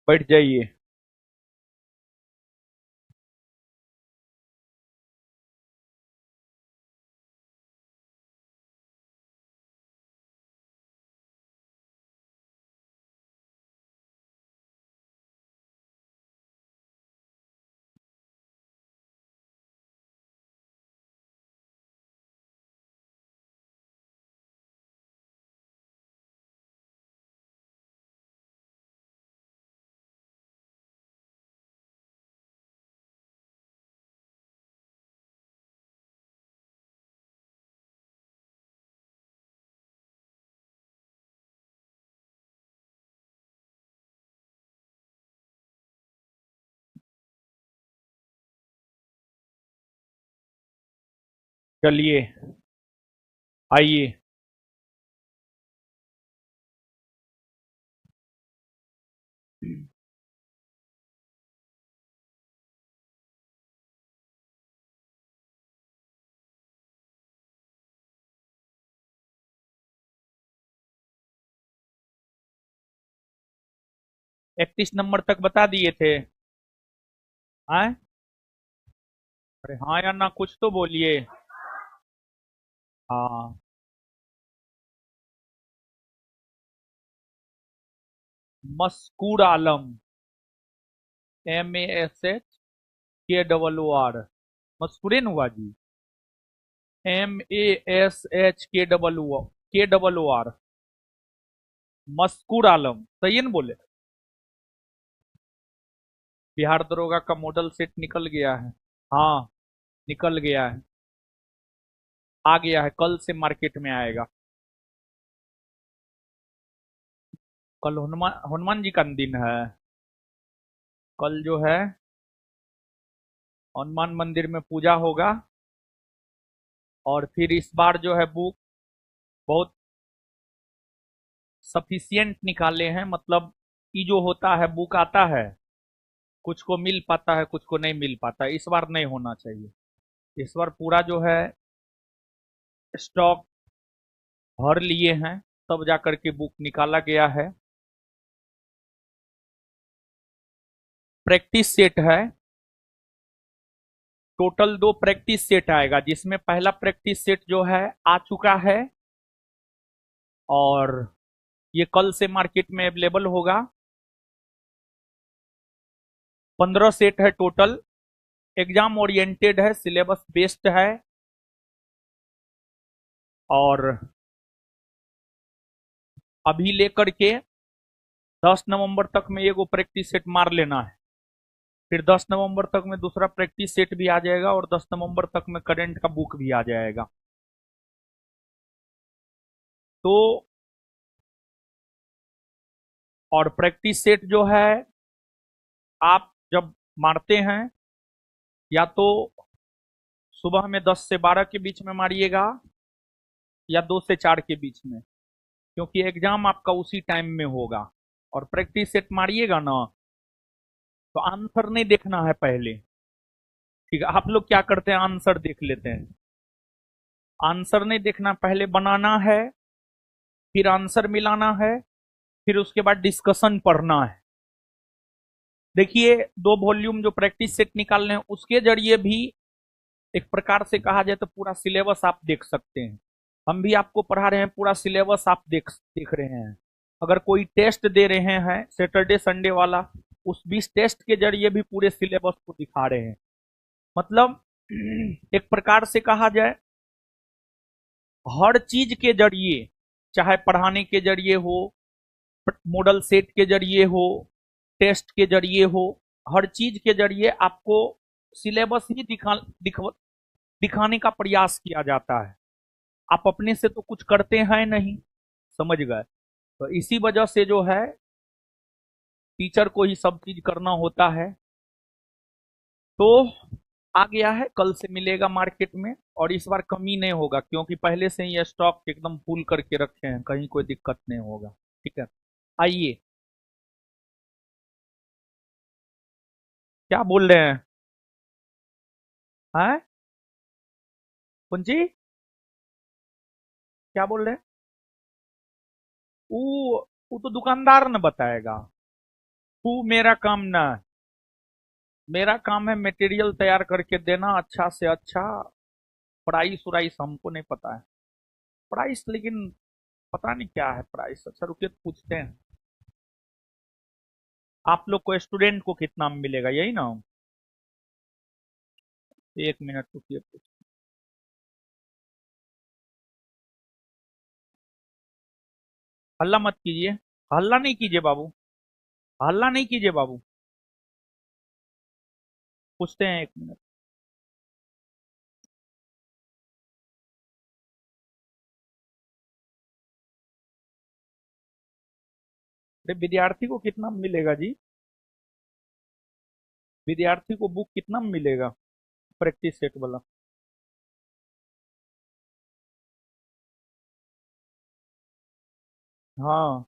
बैठ जाइए। चलिए, आइए। इकतीस नंबर तक बता दिए थे। आए? अरे हाँ या ना, कुछ तो बोलिए। हाँ। मस्कूर आलम। MASHKOOR। मस्कुरेन हुआ जी। MASHKOOR। मस्कूर आलम, सही है ना बोले? बिहार दरोगा का मॉडल सेट निकल गया है। हाँ, निकल गया है। आ गया है, कल से मार्केट में आएगा। कल हनुमान हनुमान जी का दिन है। कल जो है हनुमान मंदिर में पूजा होगा। और फिर इस बार जो है बुक बहुत सफिशियंट निकाले हैं, मतलब ये जो होता है बुक आता है, कुछ को मिल पाता है कुछ को नहीं मिल पाता है। इस बार नहीं होना चाहिए। इस बार पूरा जो है स्टॉक भर लिए हैं, तब जाकर के बुक निकाला गया है। प्रैक्टिस सेट है। टोटल दो प्रैक्टिस सेट आएगा, जिसमें पहला प्रैक्टिस सेट जो है आ चुका है, और ये कल से मार्केट में अवेलेबल होगा। 15 सेट है टोटल। एग्जाम ओरिएंटेड है, सिलेबस बेस्ड है। और अभी लेकर के 10 नवंबर तक में एगो प्रैक्टिस सेट मार लेना है। फिर 10 नवंबर तक में दूसरा प्रैक्टिस सेट भी आ जाएगा, और 10 नवंबर तक में करंट का बुक भी आ जाएगा। तो और प्रैक्टिस सेट जो है, आप जब मारते हैं, या तो सुबह में 10 से 12 के बीच में मारिएगा, या 2 से 4 के बीच में, क्योंकि एग्जाम आपका उसी टाइम में होगा। और प्रैक्टिस सेट मारिएगा ना, तो आंसर नहीं देखना है पहले। ठीक है, आप लोग क्या करते हैं, आंसर देख लेते हैं। आंसर नहीं देखना, पहले बनाना है, फिर आंसर मिलाना है, फिर उसके बाद डिस्कशन पढ़ना है। देखिए, 2 वॉल्यूम जो प्रैक्टिस सेट निकालने हैं, उसके जरिए भी एक प्रकार से कहा जाए तो पूरा सिलेबस आप देख सकते हैं। हम भी आपको पढ़ा रहे हैं, पूरा सिलेबस आप देख देख रहे हैं। अगर कोई टेस्ट दे रहे हैं सैटरडे संडे वाला, उस 20 टेस्ट के जरिए भी पूरे सिलेबस को दिखा रहे हैं। मतलब एक प्रकार से कहा जाए, हर चीज के जरिए, चाहे पढ़ाने के जरिए हो, मॉडल सेट के जरिए हो, टेस्ट के जरिए हो, हर चीज के जरिए आपको सिलेबस ही दिखाने का प्रयास किया जाता है। आप अपने से तो कुछ करते हैं नहीं, समझ गए? तो इसी वजह से जो है, टीचर को ही सब चीज करना होता है। तो आ गया है, कल से मिलेगा मार्केट में। और इस बार कमी नहीं होगा, क्योंकि पहले से ही ये स्टॉक एकदम फुल करके रखे हैं, कहीं कोई दिक्कत नहीं होगा। ठीक है, आइए। क्या बोल रहे हैं? हैं? कौन जी? क्या बोल रहे हैं? वो वो तो दुकानदार ने बताएगा। वो मेरा काम ना है। मेरा काम है मटेरियल तैयार करके देना अच्छा से अच्छा। प्राइस उराइस हमको नहीं पता है। प्राइस लेकिन पता नहीं क्या है प्राइस। अच्छा रुकिए तो पूछते हैं। आप लोग को स्टूडेंट को कितना मिलेगा यही ना? एक मिनट रुकिए हल्ला मत कीजिए। हल्ला नहीं कीजिए बाबू। हल्ला नहीं कीजिए बाबू। पूछते हैं एक मिनट। अरे विद्यार्थी को कितना मिलेगा जी? विद्यार्थी को बुक कितना में मिलेगा? प्रैक्टिस सेट वाला। हाँ।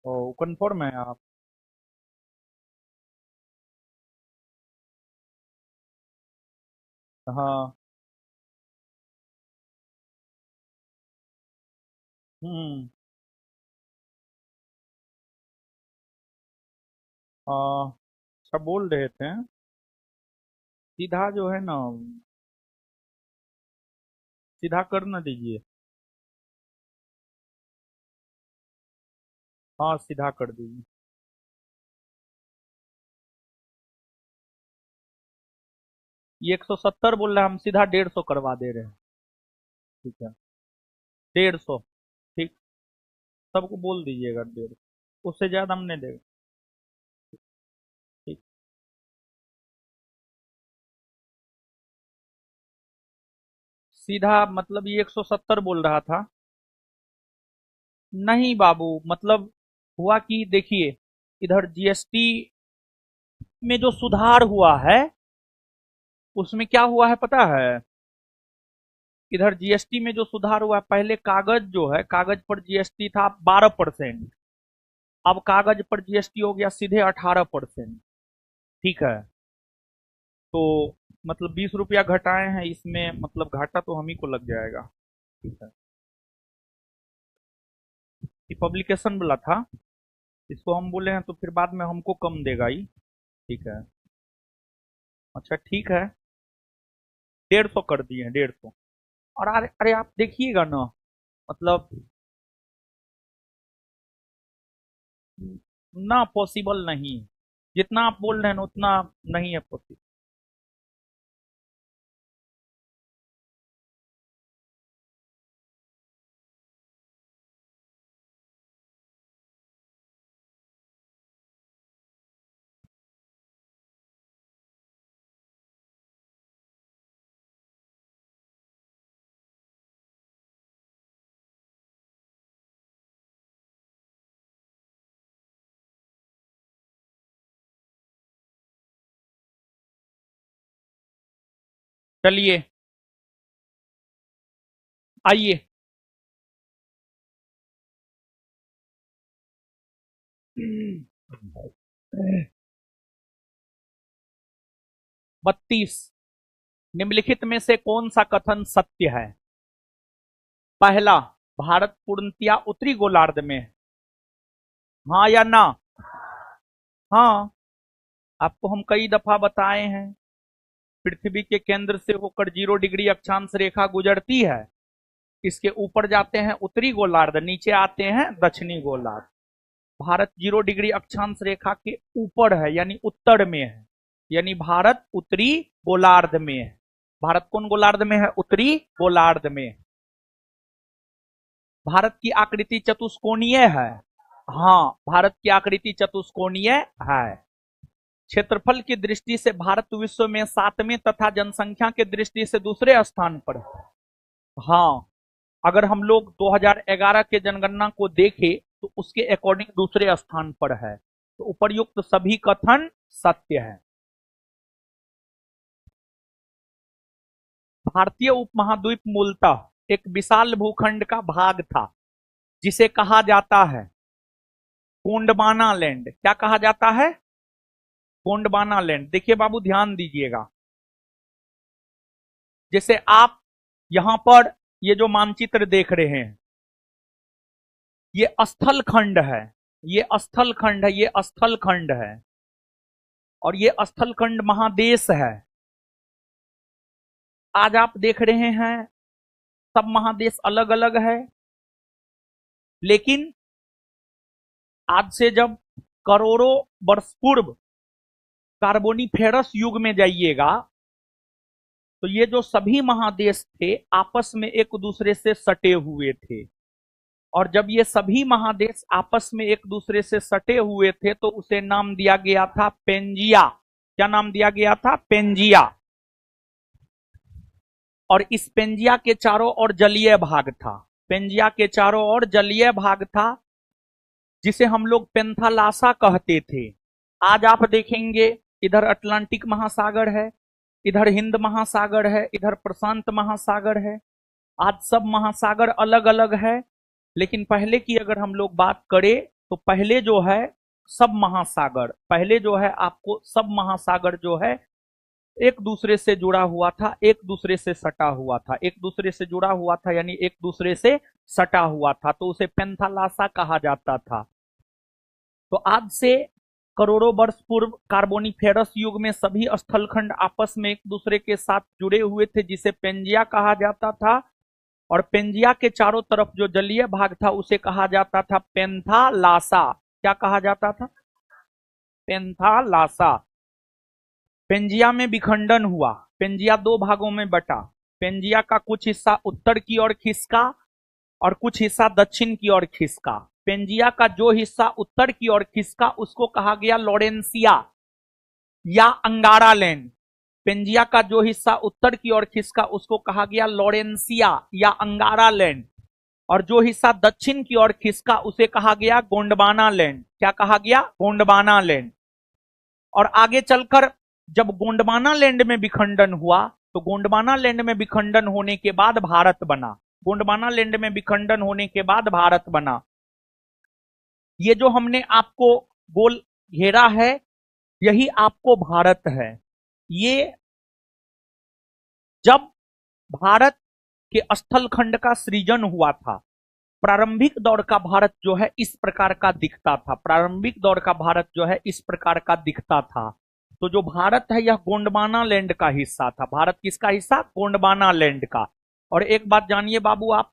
ओ कंफर्म है आप? हाँ। हम्म। अच्छा बोल रहे थे। सीधा जो है ना, सीधा कर ना दीजिए। हाँ सीधा कर दीजिए। ये 170 बोल रहे हैं, हम सीधा 150 करवा दे रहे हैं। ठीक है। 150। ठीक। सबको बोल दीजिएगा 150। उससे ज्यादा हम नहीं देगा। ठीक। सीधा मतलब ये 170 बोल रहा था। नहीं बाबू, मतलब हुआ कि देखिए, इधर जीएसटी में जो सुधार हुआ है उसमें क्या हुआ है पता है? इधर जीएसटी में जो सुधार हुआ है, पहले कागज जो है, कागज पर जीएसटी था 12%। अब कागज पर जीएसटी हो गया सीधे 18%। ठीक है। तो मतलब 20 रुपया घटाए हैं इसमें, मतलब घाटा तो हम ही को लग जाएगा। ठीक है। ये पब्लिकेशन वाला था। इसको हम बोले हैं तो फिर बाद में हमको कम देगा ही। ठीक है। अच्छा ठीक है। 150 कर दिए, 150। और अरे अरे आप देखिएगा ना, मतलब ना पॉसिबल नहीं। जितना आप बोल रहे हैं ना उतना नहीं है पॉसिबल। चलिए आइए। 32। निम्नलिखित में से कौन सा कथन सत्य है? पहला, भारत पूर्णतया उत्तरी गोलार्ध में है। हाँ या ना? हाँ। आपको हम कई दफा बताए हैं, पृथ्वी के केंद्र से होकर 0 डिग्री अक्षांश रेखा गुजरती है। इसके ऊपर जाते हैं उत्तरी गोलार्ध, नीचे आते हैं दक्षिणी गोलार्ध। भारत 0 डिग्री अक्षांश रेखा के ऊपर है, यानी उत्तर में है। यानी भारत उत्तरी गोलार्ध में है। भारत कौन गोलार्ध में है? उत्तरी गोलार्ध में। भारत की आकृति चतुष्कोणीय है। हाँ, भारत की आकृति चतुष्कोणीय है। क्षेत्रफल की दृष्टि से भारत विश्व में 7वें तथा जनसंख्या की दृष्टि से दूसरे स्थान पर है। हाँ, अगर हम लोग 2011 के जनगणना को देखें तो उसके अकॉर्डिंग दूसरे स्थान पर है। तो उपर्युक्त सभी कथन सत्य है। भारतीय उपमहाद्वीप मूलतः एक विशाल भूखंड का भाग था, जिसे कहा जाता है गोंडवाना लैंड। क्या कहा जाता है? गोंडवाना लैंड। देखिए बाबू ध्यान दीजिएगा, जैसे आप यहां पर ये जो मानचित्र देख रहे हैं, ये स्थल खंड है। ये स्थल खंड है, ये स्थल खंड है, और ये स्थल खंड महादेश है। आज आप देख रहे हैं सब महादेश अलग अलग है, लेकिन आज से जब करोड़ों वर्ष पूर्व कार्बोनिफेरस युग में जाइएगा, तो ये जो सभी महादेश थे आपस में एक दूसरे से सटे हुए थे, और जब ये सभी महादेश आपस में एक दूसरे से सटे हुए थे तो उसे नाम दिया गया था पेंजिया। क्या नाम दिया गया था? पेंजिया। और इस पेंजिया के चारों ओर जलीय भाग था, पेंजिया के चारों ओर जलीय भाग था, जिसे हम लोग पेंथालासा कहते थे। आज आप देखेंगे इधर अटलांटिक महासागर है, इधर हिंद महासागर है, इधर प्रशांत महासागर है। आज सब महासागर अलग अलग है, लेकिन पहले की अगर हम लोग बात करें तो पहले जो है सब महासागर, पहले जो है आपको सब महासागर जो है एक दूसरे से जुड़ा हुआ था, एक दूसरे से सटा हुआ था, एक दूसरे से जुड़ा हुआ था यानी एक दूसरे से सटा हुआ था, तो उसे पेंथालासा कहा जाता था। तो आज से करोड़ों वर्ष पूर्व कार्बोनिफेरस युग में सभी स्थलखंड आपस में एक दूसरे के साथ जुड़े हुए थे, जिसे पेंजिया कहा जाता था, और पेंजिया के चारों तरफ जो जलीय भाग था उसे कहा जाता था पेंथालासा। क्या कहा जाता था? पेंथालासा। पेंजिया में विखंडन हुआ, पेंजिया दो भागों में बटा, पेंजिया का कुछ हिस्सा उत्तर की ओर खिसका और कुछ हिस्सा दक्षिण की ओर खिसका। पेंजिया का जो हिस्सा उत्तर की ओर खिसका उसको कहा गया लॉरेंसिया या अंगारा लैंड। पेंजिया का जो हिस्सा उत्तर की ओर खिसका उसको कहा गया लॉरेंसिया या अंगारा लैंड, और जो हिस्सा दक्षिण की ओर खिसका उसे कहा गया गोंडवाना लैंड। क्या कहा गया? गोंडवाना लैंड। और आगे चलकर जब गोंडवाना लैंड में विखंडन हुआ तो गोंडवाना लैंड में विखंडन होने के बाद भारत बना। गोंडवाना लैंड में विखंडन होने के बाद भारत बना। ये जो हमने आपको गोल घेरा है यही आपको भारत है। ये जब भारत के स्थल खंड का सृजन हुआ था, प्रारंभिक दौर का भारत जो है इस प्रकार का दिखता था, प्रारंभिक दौर का भारत जो है इस प्रकार का दिखता था। तो जो भारत है यह गोंडवाना लैंड का हिस्सा था। भारत किसका हिस्सा? गोंडवाना लैंड का। और एक बात जानिए बाबू आप,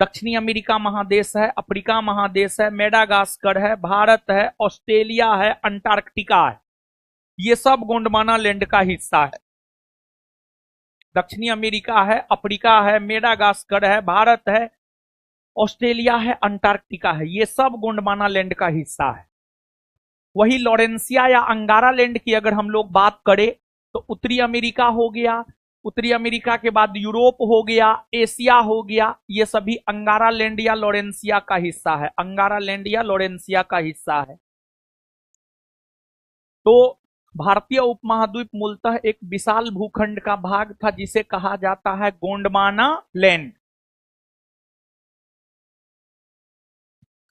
दक्षिणी अमेरिका महादेश है, अफ्रीका महादेश है, मेडागास्कर है, भारत है, ऑस्ट्रेलिया है, अंटार्कटिका है, ये सब गोंडवाना लैंड का हिस्सा है। दक्षिणी अमेरिका है, अफ्रीका है, मेडागास्कर है, भारत है, ऑस्ट्रेलिया है, अंटार्कटिका है, ये सब गोंडवाना लैंड का हिस्सा है। वही लॉरेंसिया या अंगारा लैंड की अगर हम लोग बात करें तो उत्तरी अमेरिका हो गया, उत्तरी अमेरिका के बाद यूरोप हो गया, एशिया हो गया, ये सभी अंगारा लैंड या लॉरेंसिया का हिस्सा है, अंगारा लैंड या लॉरेंसिया का हिस्सा है। तो भारतीय उपमहाद्वीप मूलतः एक विशाल भूखंड का भाग था जिसे कहा जाता है गोंडवाना लैंड।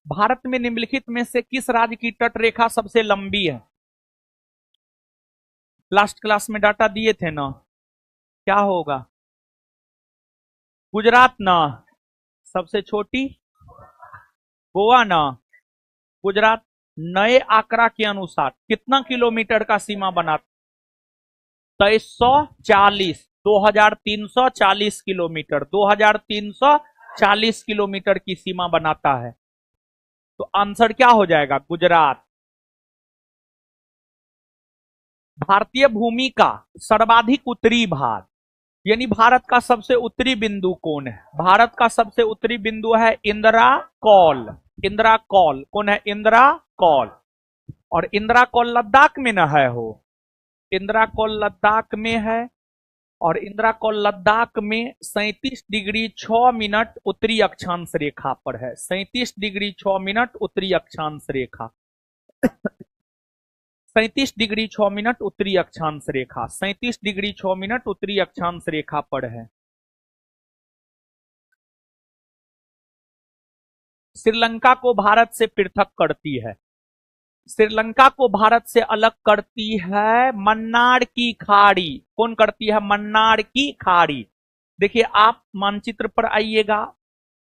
भारत में निम्नलिखित में से किस राज्य की तटरेखा सबसे लंबी है? लास्ट क्लास में डाटा दिए थे ना, क्या होगा? गुजरात ना? सबसे छोटी गोवा ना? गुजरात नए आंकड़ा के अनुसार कितना किलोमीटर का सीमा बनाता? 2340, 2340 किलोमीटर, 2340 किलोमीटर की सीमा बनाता है। तो आंसर क्या हो जाएगा? गुजरात। भारतीय भूमि का सर्वाधिक उत्तरी भाग यानी भारत का सबसे उत्तरी बिंदु कौन है? भारत का सबसे उत्तरी बिंदु है इंदिरा कौल। इंदिरा कौल कौन है? इंदिरा कौल। और इंदिरा कौल लद्दाख में न है हो, इंदिरा कौल लद्दाख में है, और इंदिरा कौल लद्दाख में 37 डिग्री 6 मिनट उत्तरी अक्षांश रेखा पर है। 37 डिग्री 6 मिनट उत्तरी अक्षांश रेखा 37 डिग्री 6 मिनट उत्तरी अक्षांश रेखा, 37 डिग्री 6 मिनट उत्तरी अक्षांश रेखा पर है। श्रीलंका को भारत से पृथक करती है, श्रीलंका को भारत से अलग करती है मन्नार की खाड़ी। कौन करती है? मन्नार की खाड़ी। देखिए आप मानचित्र पर आइएगा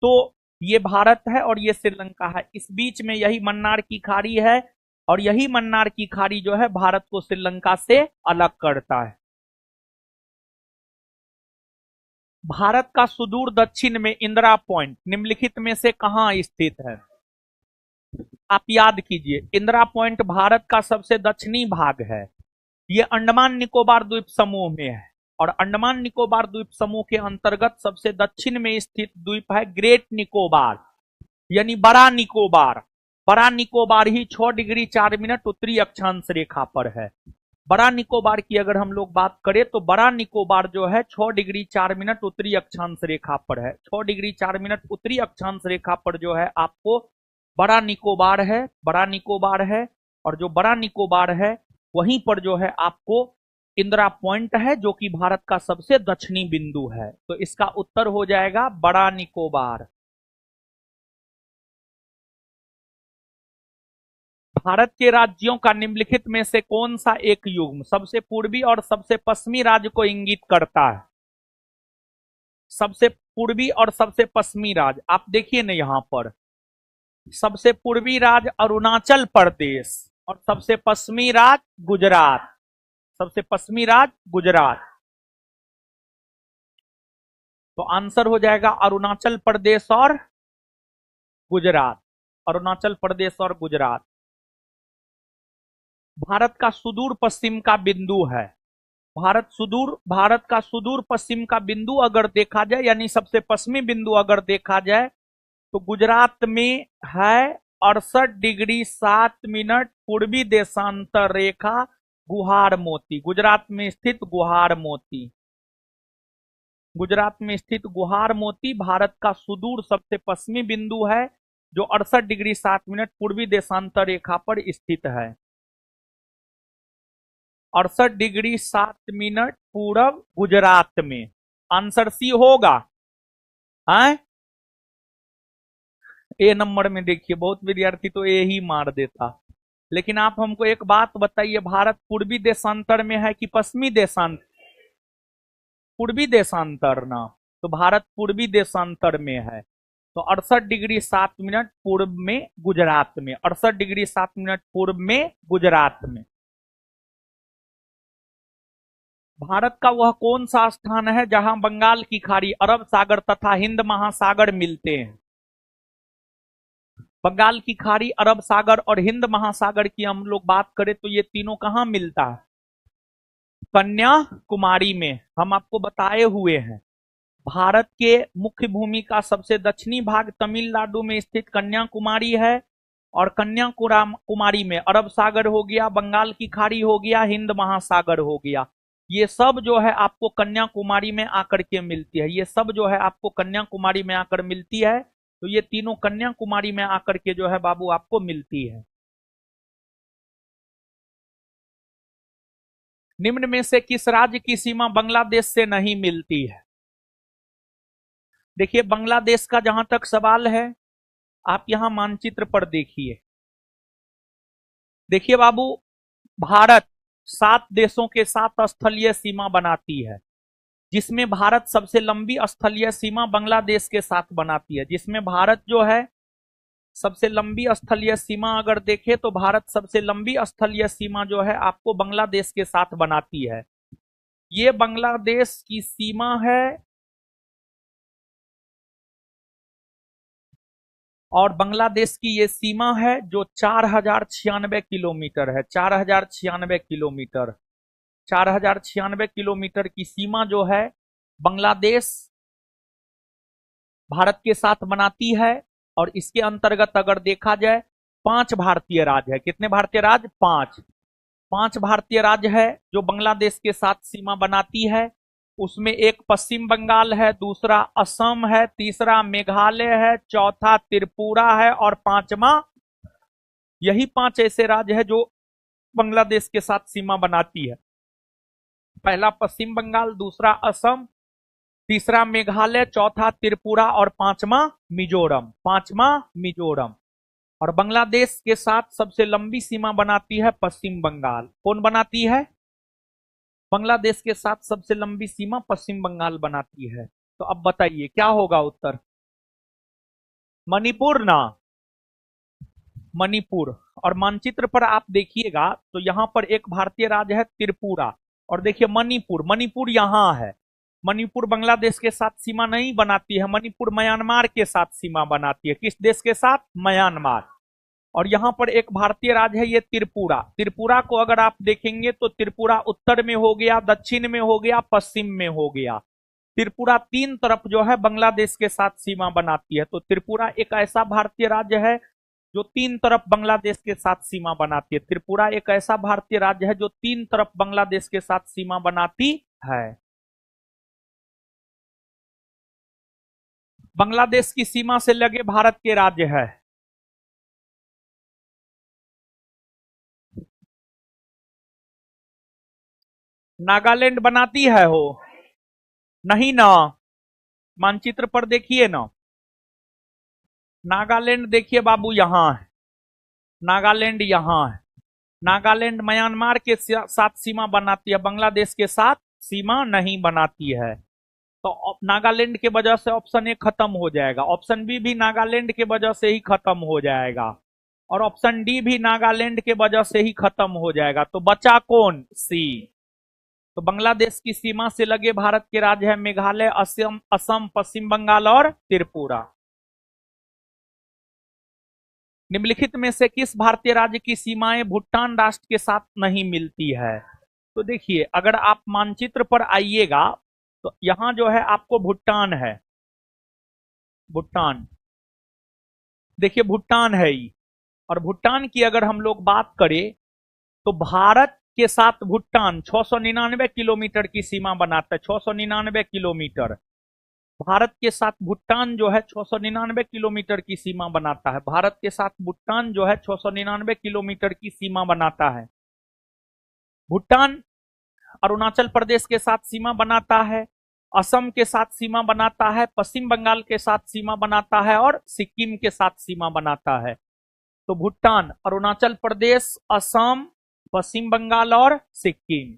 तो ये भारत है और ये श्रीलंका है, इस बीच में यही मन्नार की खाड़ी है, और यही मन्नार की खाड़ी जो है भारत को श्रीलंका से अलग करता है। भारत का सुदूर दक्षिण में इंदिरा पॉइंट निम्नलिखित में से कहां स्थित है? आप याद कीजिए, इंदिरा पॉइंट भारत का सबसे दक्षिणी भाग है। ये अंडमान निकोबार द्वीप समूह में है, और अंडमान निकोबार द्वीप समूह के अंतर्गत सबसे दक्षिण में स्थित द्वीप है ग्रेट निकोबार, यानी बड़ा निकोबार। बड़ा निकोबार ही 6 डिग्री 4 मिनट उत्तरी अक्षांश रेखा पर है। बड़ा निकोबार की अगर हम लोग बात करें तो बड़ा निकोबार जो है 6 डिग्री 4 मिनट उत्तरी अक्षांश रेखा पर है। 6 डिग्री 4 मिनट उत्तरी अक्षांश रेखा पर जो है आपको बड़ा निकोबार है, बड़ा निकोबार है, और जो बड़ा निकोबार है वहीं पर जो है आपको इंदिरा पॉइंट है, जो कि भारत का सबसे दक्षिणी बिंदु है। तो इसका उत्तर हो जाएगा बड़ा निकोबार। भारत के राज्यों का निम्नलिखित में से कौन सा एक युग्म सबसे पूर्वी और सबसे पश्चिमी राज्य को इंगित करता है? सबसे पूर्वी और सबसे पश्चिमी राज्य आप देखिए ना, यहां पर सबसे पूर्वी राज्य अरुणाचल प्रदेश और सबसे पश्चिमी राज्य गुजरात। सबसे पश्चिमी राज्य गुजरात, तो आंसर हो जाएगा अरुणाचल प्रदेश और गुजरात। अरुणाचल प्रदेश और गुजरात भारत का सुदूर पश्चिम का बिंदु है। भारत का सुदूर पश्चिम का बिंदु अगर देखा जाए, यानी सबसे पश्चिमी बिंदु अगर देखा जाए, तो गुजरात में है 68 डिग्री 7 मिनट पूर्वी देशांतर रेखा गुहार मोती। गुजरात में स्थित गुहार मोती, गुजरात में स्थित गुहार मोती भारत का सुदूर सबसे पश्चिमी बिंदु है, जो 68 डिग्री 7 मिनट पूर्वी देशांतर रेखा पर स्थित है। 68 डिग्री 7 मिनट पूरब गुजरात में। आंसर सी होगा। है ए नंबर में देखिए, बहुत विद्यार्थी तो ए ही मार देता। लेकिन आप हमको एक बात बताइए, भारत पूर्वी देशांतर में है कि पश्चिमी देशांतर? पूर्वी देशांतर ना, तो भारत पूर्वी देशांतर में है। तो 68 डिग्री 7 मिनट पूर्व में गुजरात में, 68 डिग्री 7 मिनट पूर्व में गुजरात में। भारत का वह कौन सा स्थान है जहां बंगाल की खाड़ी, अरब सागर तथा हिंद महासागर मिलते हैं? बंगाल की खाड़ी, अरब सागर और हिंद महासागर की हम लोग बात करें तो ये तीनों कहां मिलता है? कन्याकुमारी में। हम आपको बताए हुए हैं, भारत के मुख्य भूमि का सबसे दक्षिणी भाग तमिलनाडु में स्थित कन्याकुमारी है, और कन्याकुमारी में अरब सागर हो गया, बंगाल की खाड़ी हो गया, हिंद महासागर हो गया। ये सब जो है आपको कन्याकुमारी में आकर के मिलती है। ये सब जो है आपको कन्याकुमारी में आकर मिलती है। तो ये तीनों कन्याकुमारी में आकर के जो है बाबू आपको मिलती है। निम्न में से किस राज्य की सीमा बांग्लादेश से नहीं मिलती है? देखिए, बांग्लादेश का जहां तक सवाल है, आप यहां मानचित्र पर देखिए। देखिए बाबू, भारत 7 देशों के साथ स्थलीय सीमा बनाती है, जिसमें भारत सबसे लंबी स्थलीय सीमा बांग्लादेश के साथ बनाती है। जिसमें भारत जो है सबसे लंबी स्थलीय सीमा अगर देखें तो भारत सबसे लंबी स्थलीय सीमा जो है आपको बांग्लादेश के साथ बनाती है। ये बांग्लादेश की सीमा है, और बांग्लादेश की ये सीमा है जो 4096 किलोमीटर है। 4096 किलोमीटर, 4096 किलोमीटर की सीमा जो है बांग्लादेश भारत के साथ बनाती है। और इसके अंतर्गत अगर देखा जाए, 5 भारतीय राज्य है। कितने भारतीय राज्य? 5 भारतीय राज्य है जो बांग्लादेश के साथ सीमा बनाती है। उसमें एक पश्चिम बंगाल है, दूसरा असम है, तीसरा मेघालय है, चौथा त्रिपुरा है, और पांचवा, यही 5 ऐसे राज्य है जो बांग्लादेश के साथ सीमा बनाती है। पहला पश्चिम बंगाल, दूसरा असम, तीसरा मेघालय, चौथा त्रिपुरा और पांचवा मिजोरम। पांचवा मिजोरम। और बांग्लादेश के साथ सबसे लंबी सीमा बनाती है पश्चिम बंगाल। कौन बनाती है? बांग्लादेश के साथ सबसे लंबी सीमा पश्चिम बंगाल बनाती है। तो अब बताइए क्या होगा उत्तर? मणिपुर ना, मणिपुर। और मानचित्र पर आप देखिएगा तो यहां पर एक भारतीय राज्य है त्रिपुरा, और देखिए मणिपुर, मणिपुर यहां है। मणिपुर बांग्लादेश के साथ सीमा नहीं बनाती है, मणिपुर म्यांमार के साथ सीमा बनाती है। किस देश के साथ? म्यांमार। और यहां पर एक भारतीय राज्य है ये त्रिपुरा। त्रिपुरा को अगर आप देखेंगे तो त्रिपुरा उत्तर में हो गया, दक्षिण में हो गया, पश्चिम में हो गया। त्रिपुरा तीन तरफ जो है बांग्लादेश के साथ सीमा बनाती है। तो त्रिपुरा एक ऐसा भारतीय राज्य है जो तीन तरफ बांग्लादेश के साथ सीमा बनाती है। त्रिपुरा एक ऐसा भारतीय राज्य है जो तीन तरफ बांग्लादेश के साथ सीमा बनाती है। बांग्लादेश की सीमा से लगे भारत के राज्य है। नागालैंड बनाती है हो? नहीं ना। मानचित्र पर देखिए ना, नागालैंड देखिए बाबू, यहां है नागालैंड, यहां है। नागालैंड म्यांमार के साथ सीमा बनाती है, बांग्लादेश के साथ सीमा नहीं बनाती है। तो नागालैंड के वजह से ऑप्शन ए खत्म हो जाएगा, ऑप्शन बी भी नागालैंड के वजह से ही खत्म हो जाएगा, और ऑप्शन डी भी नागालैंड के वजह से ही खत्म हो जाएगा। तो बचा कौन? सी। तो बांग्लादेश की सीमा से लगे भारत के राज्य है मेघालय, असम, पश्चिम बंगाल और त्रिपुरा। निम्नलिखित में से किस भारतीय राज्य की सीमाएं भूटान राष्ट्र के साथ नहीं मिलती है? तो देखिए, अगर आप मानचित्र पर आइएगा तो यहां जो है आपको भूटान है, भूटान देखिए, भूटान है ही। और भूटान की अगर हम लोग बात करें तो भारत के साथ भूटान 699 किलोमीटर की सीमा बनाता है, 699 किलोमीटर। भारत के साथ भूटान जो है 699 किलोमीटर की सीमा बनाता है। भारत के साथ भूटान जो है 699 किलोमीटर की सीमा बनाता है। भूटान अरुणाचल प्रदेश के साथ सीमा बनाता है, असम के साथ सीमा बनाता है, पश्चिम बंगाल के साथ सीमा बनाता है, और सिक्किम के साथ सीमा बनाता है। तो भूटान, अरुणाचल प्रदेश, असम, पश्चिम बंगाल और सिक्किम।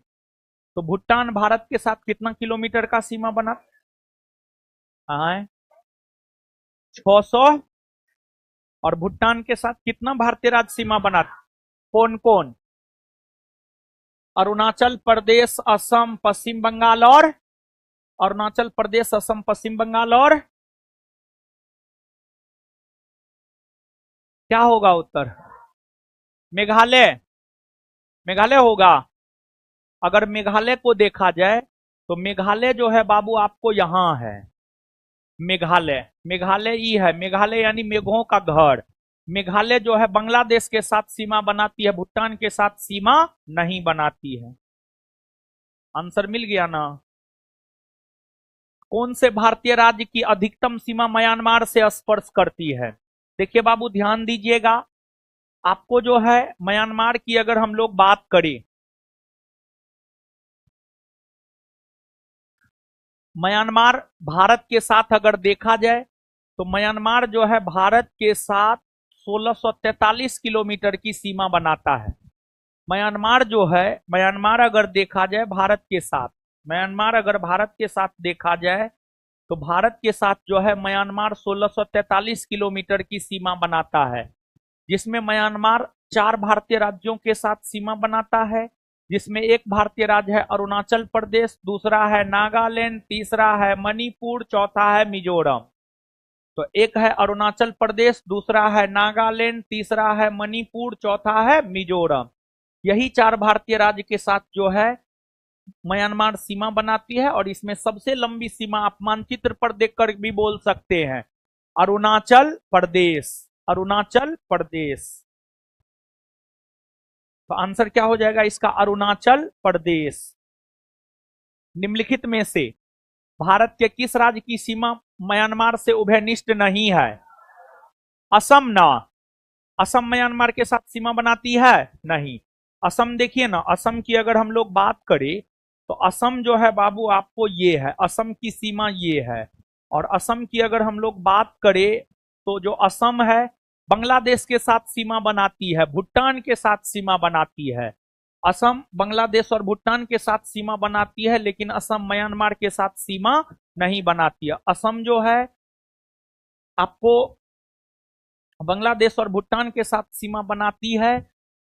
तो भूटान भारत के साथ कितना किलोमीटर का सीमा बना है? 600। और भूटान के साथ कितना भारतीय राज्य सीमा बना? कौन कौन? अरुणाचल प्रदेश, असम, पश्चिम बंगाल और अरुणाचल प्रदेश, असम, पश्चिम बंगाल और क्या होगा उत्तर? मेघालय। मेघालय होगा। अगर मेघालय को देखा जाए तो मेघालय जो है बाबू आपको यहां है, मेघालय, मेघालय ही है। मेघालय यानी मेघों का घर। मेघालय जो है बांग्लादेश के साथ सीमा बनाती है, भूटान के साथ सीमा नहीं बनाती है। आंसर मिल गया ना? कौन से भारतीय राज्य की अधिकतम सीमा म्यांमार से स्पर्श करती है? देखिए बाबू, ध्यान दीजिएगा, आपको जो है म्यांमार की अगर हम लोग बात करें, म्यांमार भारत के साथ अगर देखा जाए तो म्यांमार जो है भारत के साथ 1643 किलोमीटर की सीमा बनाता है। म्यांमार जो है, म्यांमार अगर देखा जाए भारत के साथ, म्यांमार अगर भारत के साथ देखा जाए तो भारत के साथ जो है म्यांमार 1643 किलोमीटर की सीमा बनाता है, जिसमें म्यांमार 4 भारतीय राज्यों के साथ सीमा बनाता है, जिसमें एक भारतीय राज्य है अरुणाचल प्रदेश, दूसरा है नागालैंड, तीसरा है मणिपुर, चौथा है मिजोरम। तो एक है अरुणाचल प्रदेश, दूसरा है नागालैंड, तीसरा है मणिपुर, चौथा है मिजोरम। यही 4 भारतीय राज्य के साथ जो है म्यांमार सीमा बनाती है। और इसमें सबसे लंबी सीमा आप मानचित्र पर देखकर भी बोल सकते हैं, अरुणाचल प्रदेश, अरुणाचल प्रदेश। तो आंसर क्या हो जाएगा इसका? अरुणाचल प्रदेश। निम्नलिखित में से भारत के किस राज्य की सीमा म्यांमार से उभयनिष्ठ नहीं है? असम ना। असम म्यांमार के साथ सीमा बनाती है? नहीं। असम देखिए ना, असम की अगर हम लोग बात करें तो असम जो है बाबू आपको ये है, असम की सीमा ये है। और असम की अगर हम लोग बात करें तो जो असम है बांग्लादेश के साथ सीमा बनाती है, भूटान के साथ सीमा बनाती है। असम बांग्लादेश और भूटान के साथ सीमा बनाती है, लेकिन असम म्यांमार के साथ सीमा नहीं बनाती है। असम जो है आपको बांग्लादेश और भूटान के साथ सीमा बनाती है,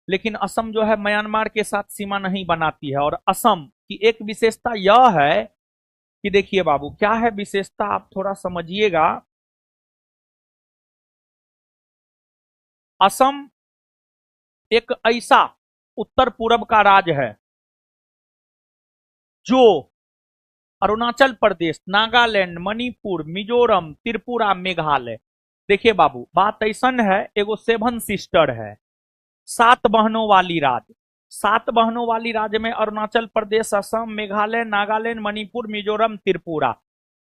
लेकिन असम जो है म्यांमार के साथ सीमा नहीं बनाती है। और असम की एक विशेषता यह है कि देखिए बाबू, क्या है विशेषता, आप थोड़ा समझिएगा। असम एक ऐसा उत्तर पूर्व का राज्य है जो अरुणाचल प्रदेश, नागालैंड, मणिपुर, मिजोरम, त्रिपुरा, मेघालय, देखिए बाबू बात ऐसन है, एगो सेवन सिस्टर है, 7 बहनों वाली राज्य। 7 बहनों वाली राज्य में अरुणाचल प्रदेश, असम, मेघालय, नागालैंड, मणिपुर, मिजोरम, त्रिपुरा,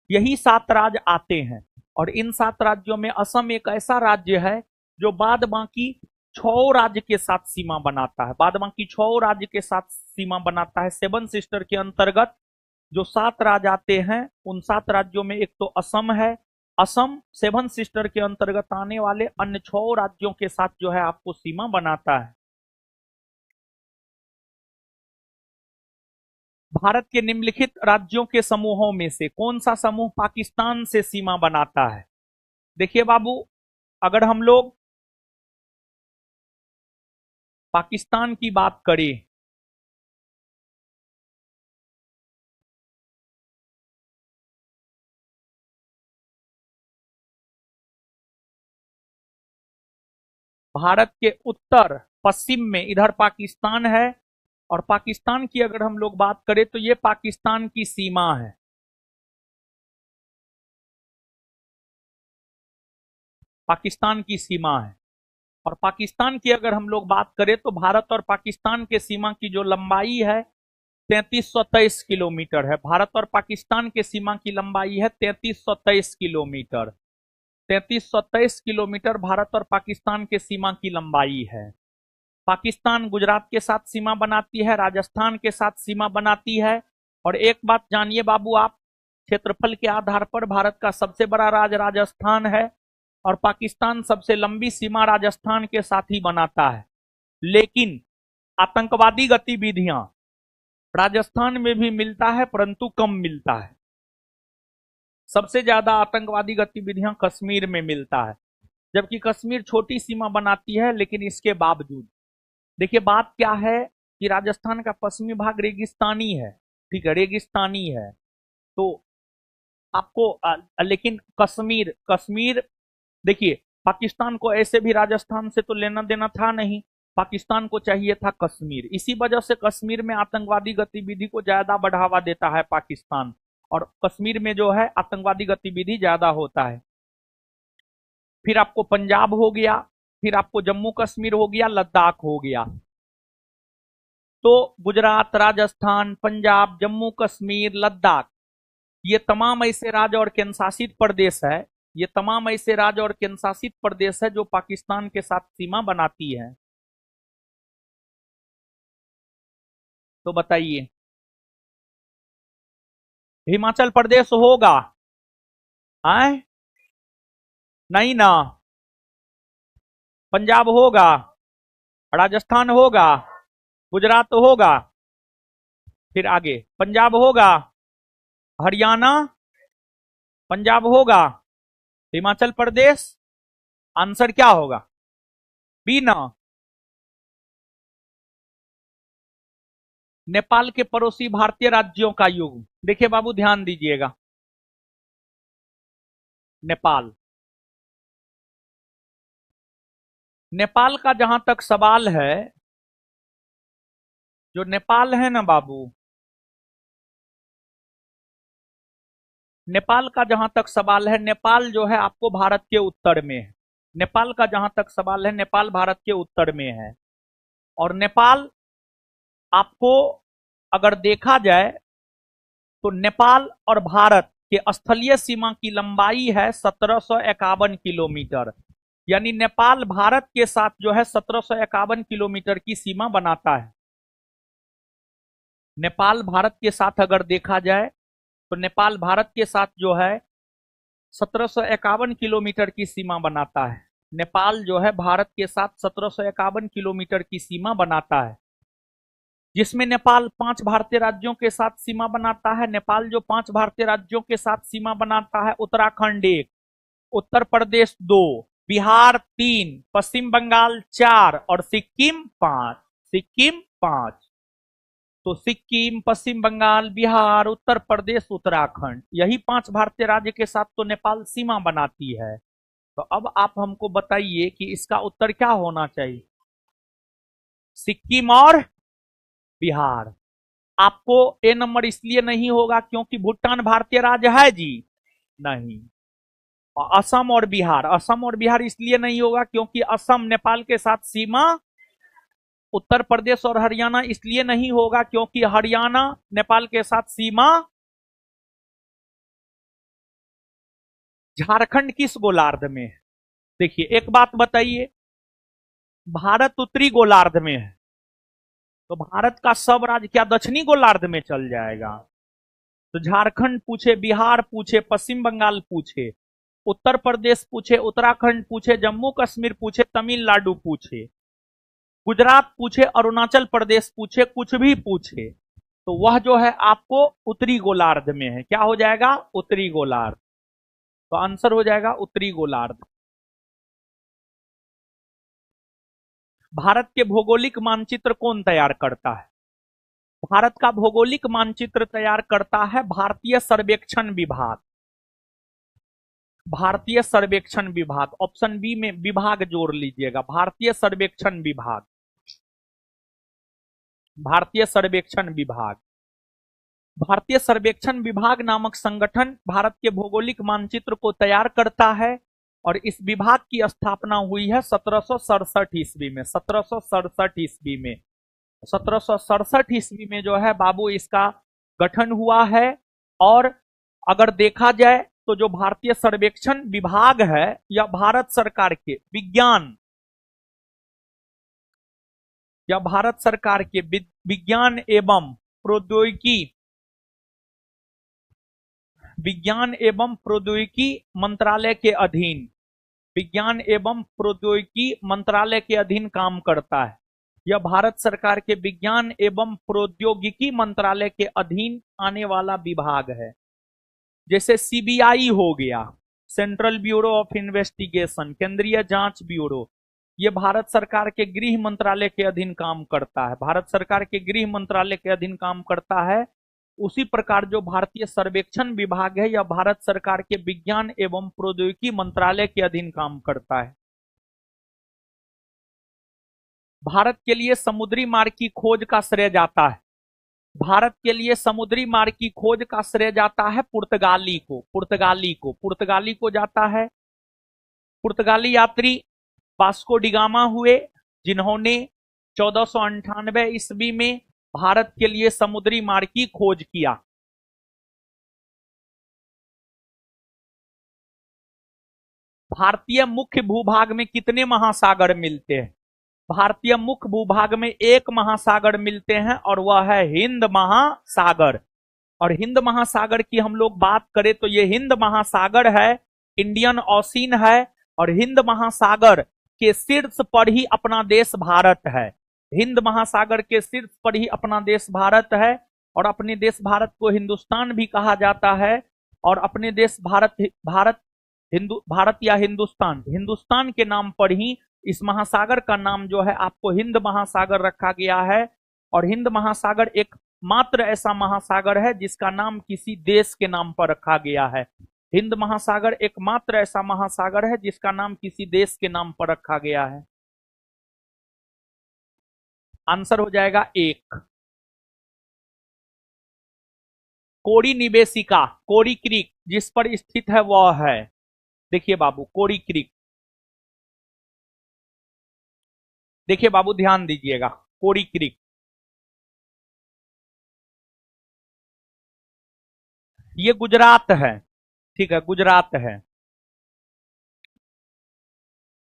यही 7 राज्य आते हैं। और इन 7 राज्यों में असम एक ऐसा राज्य है जो बाद बाकी 6 राज्य के साथ सीमा बनाता है, बाद बाकी 6 राज्य के साथ सीमा बनाता है। सेवन सिस्टर के अंतर्गत जो 7 राज्य आते हैं, उन 7 राज्यों में एक तो असम है। असम सेवन सिस्टर के अंतर्गत आने वाले अन्य 6 राज्यों के साथ जो है आपको सीमा बनाता है। भारत के निम्नलिखित राज्यों के समूहों में से कौन सा समूह पाकिस्तान से सीमा बनाता है? देखिए बाबू, अगर हम लोग पाकिस्तान की बात करें, भारत के उत्तर पश्चिम में इधर पाकिस्तान है, और पाकिस्तान की अगर हम लोग बात करें तो ये पाकिस्तान की सीमा है। पाकिस्तान की सीमा है। और पाकिस्तान की अगर हम लोग बात करें तो भारत और पाकिस्तान के सीमा की जो लंबाई है 3323 किलोमीटर है। भारत और पाकिस्तान के सीमा की लंबाई है 3323 किलोमीटर। 3323 किलोमीटर भारत और पाकिस्तान के सीमा की लंबाई है। पाकिस्तान गुजरात के साथ सीमा बनाती है, राजस्थान के साथ सीमा बनाती है। और एक बात जानिए बाबू आप, क्षेत्रफल के आधार पर भारत का सबसे बड़ा राज्य राजस्थान है, और पाकिस्तान सबसे लंबी सीमा राजस्थान के साथ ही बनाता है। लेकिन आतंकवादी गतिविधियां राजस्थान में भी मिलता है, परंतु कम मिलता है। सबसे ज्यादा आतंकवादी गतिविधियां कश्मीर में मिलता है, जबकि कश्मीर छोटी सीमा बनाती है। लेकिन इसके बावजूद देखिए बात क्या है कि राजस्थान का पश्चिमी भाग रेगिस्तानी है, ठीक है, रेगिस्तानी है। तो आपको लेकिन कश्मीर कश्मीर देखिए, पाकिस्तान को ऐसे भी राजस्थान से तो लेना देना था नहीं, पाकिस्तान को चाहिए था कश्मीर। इसी वजह से कश्मीर में आतंकवादी गतिविधि को ज्यादा बढ़ावा देता है पाकिस्तान, और कश्मीर में जो है आतंकवादी गतिविधि ज्यादा होता है। फिर आपको पंजाब हो गया, फिर आपको जम्मू कश्मीर हो गया, लद्दाख हो गया। तो गुजरात, राजस्थान, पंजाब, जम्मू कश्मीर, लद्दाख, ये तमाम ऐसे राज्य और केंद्र शासित प्रदेश है, ये तमाम ऐसे राज्य और केंद्र शासित प्रदेश है जो पाकिस्तान के साथ सीमा बनाती है। तो बताइए, हिमाचल प्रदेश होगा? आए नहीं ना। पंजाब होगा, राजस्थान होगा, गुजरात होगा, फिर आगे पंजाब होगा, हरियाणा, पंजाब होगा, हिमाचल प्रदेश। आंसर क्या होगा? बी ना। नेपाल के पड़ोसी भारतीय राज्यों का युग, देखिए बाबू ध्यान दीजिएगा, नेपाल, नेपाल का जहां तक सवाल है, जो नेपाल है ना बाबू, नेपाल का जहां तक सवाल है, नेपाल जो है आपको भारत के उत्तर में है। नेपाल का जहां तक सवाल है, नेपाल भारत के उत्तर में है। और नेपाल आपको अगर देखा जाए तो नेपाल और भारत के स्थलीय सीमा की लंबाई है 1751 किलोमीटर। यानी नेपाल भारत के साथ जो है 1751 किलोमीटर की सीमा बनाता है। नेपाल भारत के साथ अगर देखा जाए तो नेपाल भारत के साथ जो है 1751 किलोमीटर की सीमा बनाता है। नेपाल जो है भारत के साथ 1751 किलोमीटर की सीमा बनाता है, जिसमें नेपाल 5 भारतीय राज्यों के साथ सीमा बनाता है। नेपाल जो 5 भारतीय राज्यों के साथ सीमा बनाता है, उत्तराखंड 1, उत्तर प्रदेश 2, बिहार 3, पश्चिम बंगाल 4 और सिक्किम 5। सिक्किम 5। तो सिक्किम, पश्चिम बंगाल, बिहार, उत्तर प्रदेश, उत्तराखंड, यही 5 भारतीय राज्य के साथ तो नेपाल सीमा बनाती है। तो अब आप हमको बताइए कि इसका उत्तर क्या होना चाहिए। सिक्किम और बिहार। आपको ए नंबर इसलिए नहीं होगा क्योंकि भूटान भारतीय राज्य है जी नहीं। और असम और बिहार, असम और बिहार इसलिए नहीं होगा क्योंकि असम नेपाल के साथ सीमा। उत्तर प्रदेश और हरियाणा इसलिए नहीं होगा क्योंकि हरियाणा नेपाल के साथ सीमा। झारखंड किस गोलार्ध में है? देखिए एक बात बताइए, भारत उत्तरी गोलार्ध में है, तो भारत का सब राज्य क्या दक्षिणी गोलार्ध में चल जाएगा? तो झारखंड पूछे, बिहार पूछे, पश्चिम बंगाल पूछे, उत्तर प्रदेश पूछे, उत्तराखंड पूछे, जम्मू कश्मीर पूछे, तमिलनाडु पूछे, गुजरात पूछे, अरुणाचल प्रदेश पूछे, कुछ भी पूछे, तो वह जो है आपको उत्तरी गोलार्ध में है। क्या हो जाएगा? उत्तरी गोलार्ध। तो आंसर हो जाएगा उत्तरी गोलार्ध। भारत के भौगोलिक मानचित्र कौन तैयार करता है? भारत का भौगोलिक मानचित्र तैयार करता है भारतीय सर्वेक्षण विभाग। भारतीय सर्वेक्षण विभाग, ऑप्शन बी में विभाग जोड़ लीजिएगा, भारतीय सर्वेक्षण विभाग। भारतीय सर्वेक्षण विभाग। भारतीय सर्वेक्षण विभाग नामक संगठन भारत के भौगोलिक मानचित्र को तैयार करता है और इस विभाग की स्थापना हुई है 1767 ईस्वी में। 1767 ईस्वी में, 1767 ईस्वी में जो है बाबू इसका गठन हुआ है। और अगर देखा जाए तो जो भारतीय सर्वेक्षण विभाग है यह भारत सरकार के विज्ञान, या भारत सरकार के विज्ञान एवं प्रौद्योगिकी, विज्ञान एवं प्रौद्योगिकी मंत्रालय के अधीन, विज्ञान एवं प्रौद्योगिकी मंत्रालय के अधीन काम करता है। यह भारत सरकार के विज्ञान एवं प्रौद्योगिकी मंत्रालय के अधीन आने वाला विभाग है। जैसे सीबीआई हो गया, सेंट्रल ब्यूरो ऑफ इन्वेस्टिगेशन, केंद्रीय जांच ब्यूरो, ये भारत सरकार के गृह मंत्रालय के अधीन काम करता है। भारत सरकार के गृह मंत्रालय के अधीन काम करता है। उसी प्रकार जो भारतीय सर्वेक्षण विभाग है यह भारत सरकार के विज्ञान एवं प्रौद्योगिकी मंत्रालय के अधीन काम करता है। भारत के लिए समुद्री मार्ग की खोज का श्रेय जाता है, भारत के लिए समुद्री मार्ग की खोज का श्रेय जाता है पुर्तगाली को। पुर्तगाली को जाता है। पुर्तगाली यात्री वास्को डिगामा हुए जिन्होंने 1498 ईस्वी में भारत के लिए समुद्री मार्ग की खोज किया। भारतीय मुख्य भूभाग में कितने महासागर मिलते हैं? भारतीय मुख्य भूभाग में एक महासागर मिलते हैं और वह है हिंद महासागर। और हिंद महासागर की हम लोग बात करें तो ये हिंद महासागर है, इंडियन ओशियन है, और हिंद महासागर के शीर्ष पर ही अपना देश भारत है। हिंद महासागर के शीर्ष पर ही अपना देश भारत है। और अपने देश भारत को हिंदुस्तान भी कहा जाता है। और अपने देश भारत या हिंदुस्तान के नाम पर ही इस महासागर का नाम जो है आपको हिंद महासागर रखा गया है। और हिंद महासागर एक मात्र ऐसा महासागर है जिसका नाम किसी देश के नाम पर रखा गया है। हिंद महासागर एकमात्र ऐसा महासागर है जिसका नाम किसी देश के नाम पर रखा गया है। आंसर हो जाएगा 1। कोरी निवेशिका, कोरी क्रीक जिस पर स्थित है वह है, देखिए बाबू कोरी क्रीक, देखिए बाबू ध्यान दीजिएगा, कोरी क्रीक ये गुजरात है। ठीक है, गुजरात है।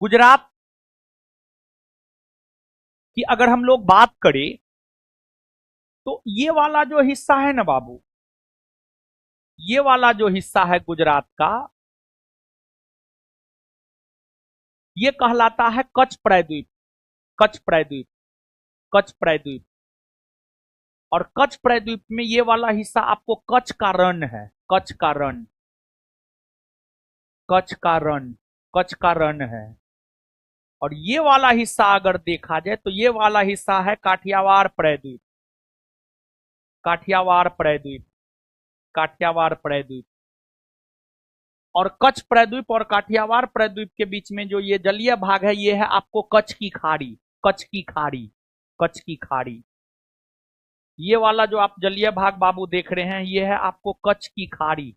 गुजरात की अगर हम लोग बात करें तो ये वाला जो हिस्सा है ना बाबू, ये वाला जो हिस्सा है गुजरात का, ये कहलाता है कच्छ प्रायद्वीप। कच्छ प्रायद्वीप, कच्छ प्रायद्वीप। और कच्छ प्रायद्वीप में ये वाला हिस्सा आपको कच्छ का रण है, कच्छ का रण, कच्छ का रण। कच्छ का रण है। और ये वाला हिस्सा अगर देखा जाए तो ये वाला हिस्सा है काठियावाड़ प्रायद्वीप, काठियावाड़ प्रायद्वीप, काठियावाड़ प्रायद्वीप। और कच्छ प्रायद्वीप और काठियावाड़ प्रायद्वीप के बीच में जो ये जलीय भाग है, ये है आपको कच्छ की खाड़ी, कच्छ की खाड़ी, कच्छ की खाड़ी। ये वाला जो आप जलीय भाग बाबू देख रहे हैं, ये है आपको कच्छ की खाड़ी,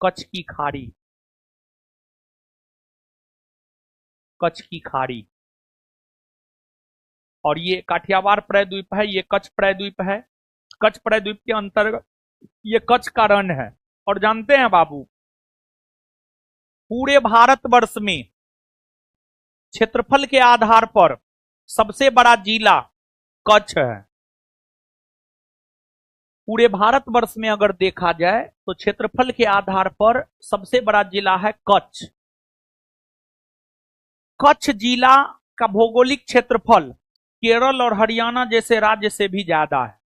कच्छ की खाड़ी, कच्छ की खाड़ी। और ये काठियावाड़ प्रायद्वीप है, ये कच्छ प्रायद्वीप है। कच्छ प्रायद्वीप के अंतर्गत ये कच्छ का रण है। और जानते हैं बाबू, पूरे भारतवर्ष में क्षेत्रफल के आधार पर सबसे बड़ा जिला कच्छ है। पूरे भारतवर्ष में अगर देखा जाए तो क्षेत्रफल के आधार पर सबसे बड़ा जिला है कच्छ। कच्छ जिला का भौगोलिक क्षेत्रफल केरल और हरियाणा जैसे राज्य से भी ज्यादा है।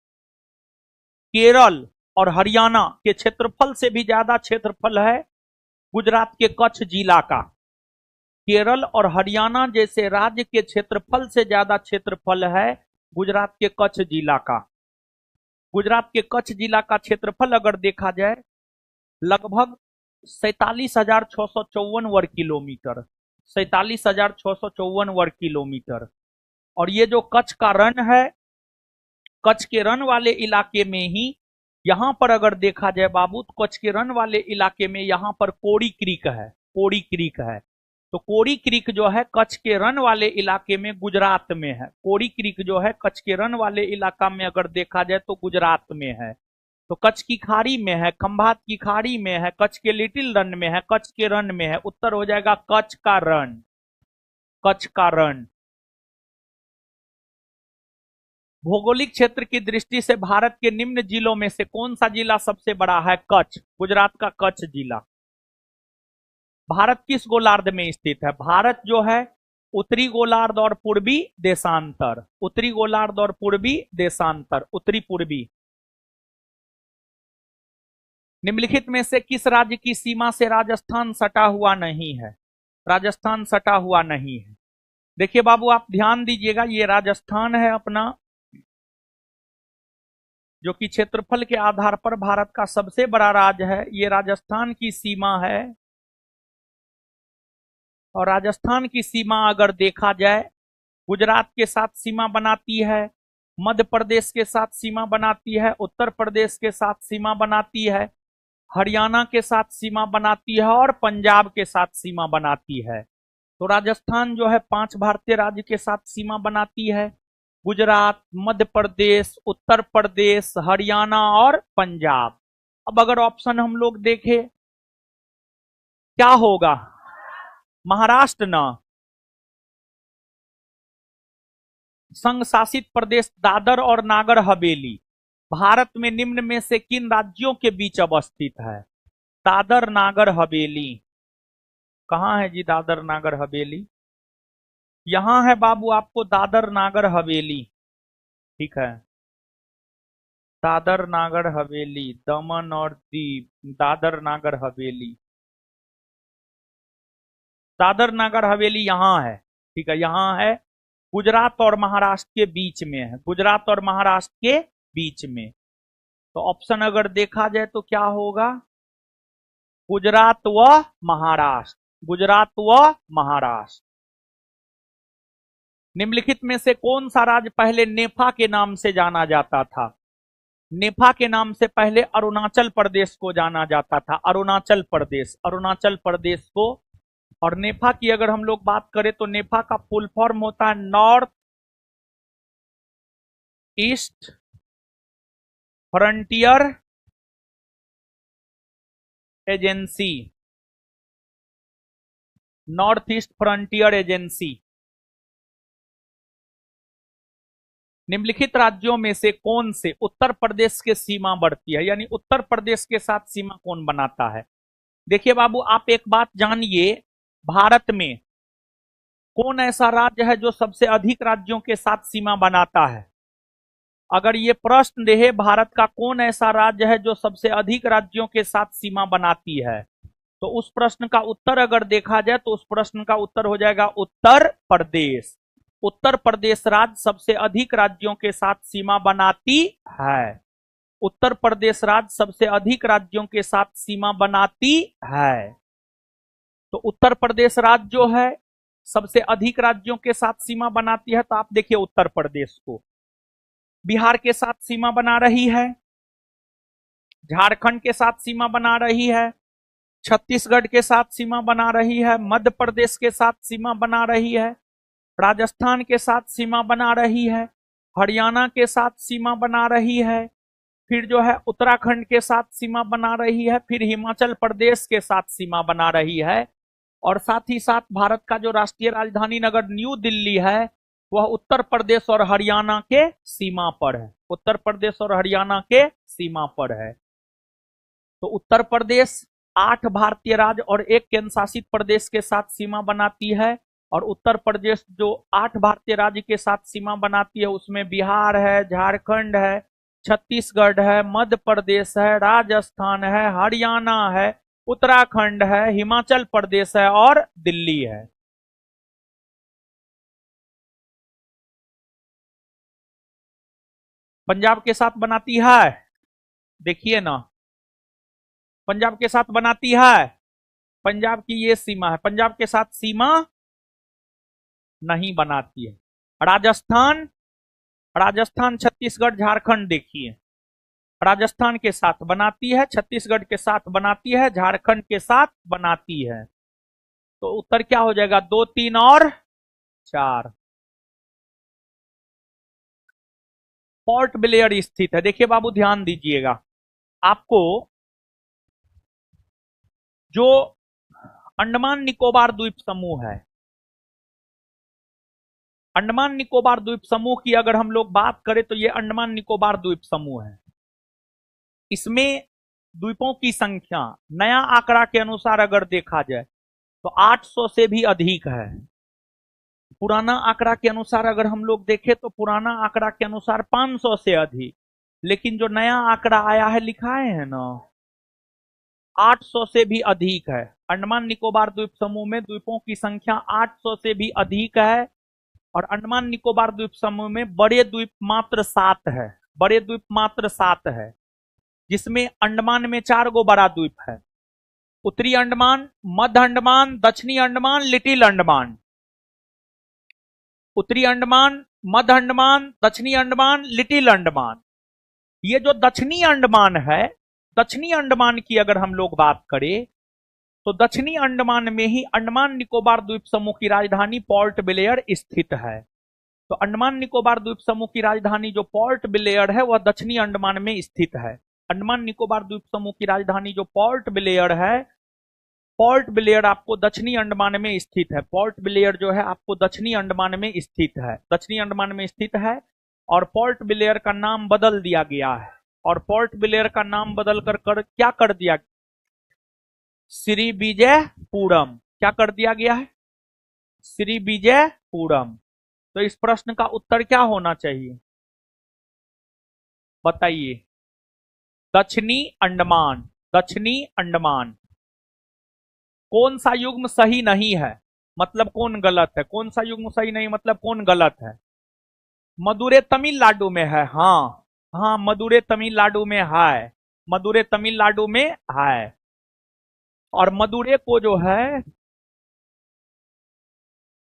केरल और हरियाणा के क्षेत्रफल से भी ज्यादा क्षेत्रफल है गुजरात के कच्छ जिला का। केरल और हरियाणा जैसे राज्य के क्षेत्रफल से ज्यादा क्षेत्रफल है गुजरात के कच्छ जिला का। गुजरात के कच्छ जिला का क्षेत्रफल अगर देखा जाए लगभग 47,654 वर्ग किलोमीटर, 47,654 वर्ग किलोमीटर। और ये जो कच्छ का रण है, कच्छ के रण वाले इलाके में ही यहां पर अगर देखा जाए बाबू, तो कच्छ के रण वाले इलाके में यहां पर कोड़ी क्रीक है, कोड़ी क्रीक है। तो कोड़ी क्रीक जो है कच्छ के रण वाले इलाके में गुजरात में है। कोड़ी क्रीक जो है कच्छ के रण वाले इलाका में अगर देखा जाए तो गुजरात में है। तो कच्छ की खाड़ी में है, खंभात की खाड़ी में है, कच्छ के लिटिल रन में है, कच्छ के रन में है। उत्तर हो जाएगा कच्छ का रण, कच्छ का रण। भौगोलिक क्षेत्र की दृष्टि से भारत के निम्न जिलों में से कौन सा जिला सबसे बड़ा है? कच्छ, गुजरात का कच्छ जिला। भारत किस गोलार्ध में स्थित है? भारत जो है उत्तरी गोलार्ध और पूर्वी देशांतर, उत्तरी गोलार्ध और पूर्वी देशांतर, उत्तरी पूर्वी। निम्नलिखित में से किस राज्य की सीमा से राजस्थान सटा हुआ नहीं है? राजस्थान सटा हुआ नहीं है। देखिए बाबू आप ध्यान दीजिएगा, ये राजस्थान है अपना, जो कि क्षेत्रफल के आधार पर भारत का सबसे बड़ा राज्य है। ये राजस्थान की सीमा है। और राजस्थान की सीमा अगर देखा जाए गुजरात के साथ सीमा बनाती है, मध्य प्रदेश के साथ सीमा बनाती है, उत्तर प्रदेश के साथ सीमा बनाती है, हरियाणा के साथ सीमा बनाती है और पंजाब के साथ सीमा बनाती है। तो राजस्थान जो है 5 भारतीय राज्य के साथ सीमा बनाती है, गुजरात, मध्य प्रदेश, उत्तर प्रदेश, हरियाणा और पंजाब। अब अगर ऑप्शन हम लोग देखें क्या होगा? महाराष्ट्र ना। संघ शासित प्रदेश दादर और नागर हवेली भारत में निम्न में से किन राज्यों के बीच अवस्थित है? दादर नागर हवेली कहां है जी? दादर नागर हवेली यहां है बाबू, आपको दादर नागर हवेली, ठीक है। दादर नागर हवेली, दमन और दीव, दादर नागर हवेली, दादर नागर हवेली यहां है, ठीक है, यहां है। गुजरात और महाराष्ट्र के बीच में है, गुजरात और महाराष्ट्र के बीच में। तो ऑप्शन अगर देखा जाए तो क्या होगा? गुजरात व महाराष्ट्र, गुजरात व महाराष्ट्र। निम्नलिखित में से कौन सा राज्य पहले नेफा के नाम से जाना जाता था? नेफा के नाम से पहले अरुणाचल प्रदेश को जाना जाता था, अरुणाचल प्रदेश, अरुणाचल प्रदेश को। और नेफा की अगर हम लोग बात करें तो नेफा का फुल फॉर्म होता है north east frontier agency, north east frontier agency. निम्नलिखित राज्यों में से कौन से उत्तर प्रदेश के सीमा बढ़ती है, यानी उत्तर प्रदेश के साथ सीमा कौन बनाता है? देखिए बाबू आप एक बात जानिए, भारत में कौन ऐसा राज्य है जो सबसे अधिक राज्यों के साथ सीमा बनाता है? अगर ये प्रश्न रहे भारत का कौन ऐसा राज्य है जो सबसे अधिक राज्यों के साथ सीमा बनाती है, तो उस प्रश्न का उत्तर अगर देखा जाए तो उस प्रश्न का उत्तर हो जाएगा उत्तर प्रदेश। उत्तर प्रदेश राज्य सबसे अधिक राज्यों के साथ सीमा बनाती है। उत्तर प्रदेश राज्य सबसे अधिक राज्यों के साथ सीमा बनाती है। तो उत्तर प्रदेश राज्य जो है सबसे अधिक राज्यों के साथ सीमा बनाती है। तो आप देखिए उत्तर प्रदेश को बिहार के साथ सीमा बना रही है, झारखंड के साथ सीमा बना रही है, छत्तीसगढ़ के साथ सीमा बना रही है, मध्य प्रदेश के साथ सीमा बना रही है, राजस्थान के साथ सीमा बना रही है, हरियाणा के साथ सीमा बना रही है, फिर जो है उत्तराखंड के साथ सीमा बना रही है, फिर हिमाचल प्रदेश के साथ सीमा बना रही है, और साथ ही साथ भारत का जो राष्ट्रीय राजधानी नगर न्यू दिल्ली है वह उत्तर प्रदेश और हरियाणा के सीमा पर है। उत्तर प्रदेश और हरियाणा के सीमा पर है। तो उत्तर प्रदेश 8 भारतीय राज्य और 1 केंद्र शासित प्रदेश के साथ सीमा बनाती है। और उत्तर प्रदेश जो 8 भारतीय राज्य के साथ सीमा बनाती है उसमें बिहार है, झारखंड है, छत्तीसगढ़ है, मध्य प्रदेश है, राजस्थान है, हरियाणा है, उत्तराखंड है, हिमाचल प्रदेश है और दिल्ली है। पंजाब के साथ बनाती है, देखिए ना, पंजाब के साथ बनाती है। पंजाब की ये सीमा है, पंजाब के साथ सीमा नहीं बनाती है। राजस्थान, राजस्थान, छत्तीसगढ़, झारखंड देखिए, राजस्थान के साथ बनाती है, छत्तीसगढ़ के साथ बनाती है, झारखंड के साथ बनाती है। तो उत्तर क्या हो जाएगा? 2, 3 और 4। पोर्ट ब्लेयर स्थित है। देखिए बाबू ध्यान दीजिएगा, आपको जो अंडमान निकोबार द्वीप समूह है, अंडमान निकोबार द्वीप समूह की अगर हम लोग बात करें तो ये अंडमान निकोबार द्वीप समूह है। इसमें द्वीपों की संख्या नया आंकड़ा के अनुसार अगर देखा जाए तो 800 से भी अधिक है। पुराना आंकड़ा के अनुसार अगर हम लोग देखें तो पुराना आंकड़ा के अनुसार 500 से अधिक, लेकिन जो नया आंकड़ा आया है लिखाए है ना 800 से भी अधिक है। अंडमान निकोबार द्वीप समूह में द्वीपों की संख्या 800 से भी अधिक है। और अंडमान निकोबार द्वीप समूह में बड़े द्वीप मात्र 7 है, बड़े द्वीप मात्र 7 है, जिसमें अंडमान में 4 गो बड़ा द्वीप है। उत्तरी अंडमान, मध्य अंडमान, दक्षिणी अंडमान, लिटिल अंडमान। उत्तरी अंडमान, मध्य अंडमान, दक्षिणी अंडमान, लिटिल अंडमान। ये जो दक्षिणी अंडमान है, दक्षिणी अंडमान की अगर हम लोग बात करें तो दक्षिणी अंडमान में ही अंडमान निकोबार द्वीप समूह की राजधानी पोर्ट ब्लेयर स्थित है। तो अंडमान निकोबार द्वीप समूह की राजधानी जो पोर्ट ब्लेयर है वह दक्षिणी अंडमान में स्थित है। अंडमान निकोबार द्वीप समूह की राजधानी जो पोर्ट ब्लेयर है, पोर्ट ब्लेयर आपको दक्षिणी अंडमान में स्थित है। पोर्ट ब्लेयर जो है आपको दक्षिणी अंडमान में स्थित है, दक्षिणी अंडमान में स्थित है। और पोर्ट ब्लेयर का नाम बदल दिया गया है, और पोर्ट ब्लेयर का नाम बदल कर क्या कर दिया? श्री विजयपुरम। क्या कर दिया गया है? श्री विजयपुरम। तो इस प्रश्न का उत्तर क्या होना चाहिए बताइए? दक्षिणी अंडमान। दक्षिणी अंडमान। कौन सा युग्म सही नहीं है मतलब कौन गलत है? कौन सा युग्म सही नहीं मतलब कौन गलत है? मदुरै तमिलनाडु में है। हाँ हाँ, मदुरै तमिलनाडु में है, मदुरै तमिलनाडु में है। और मदुरै को जो है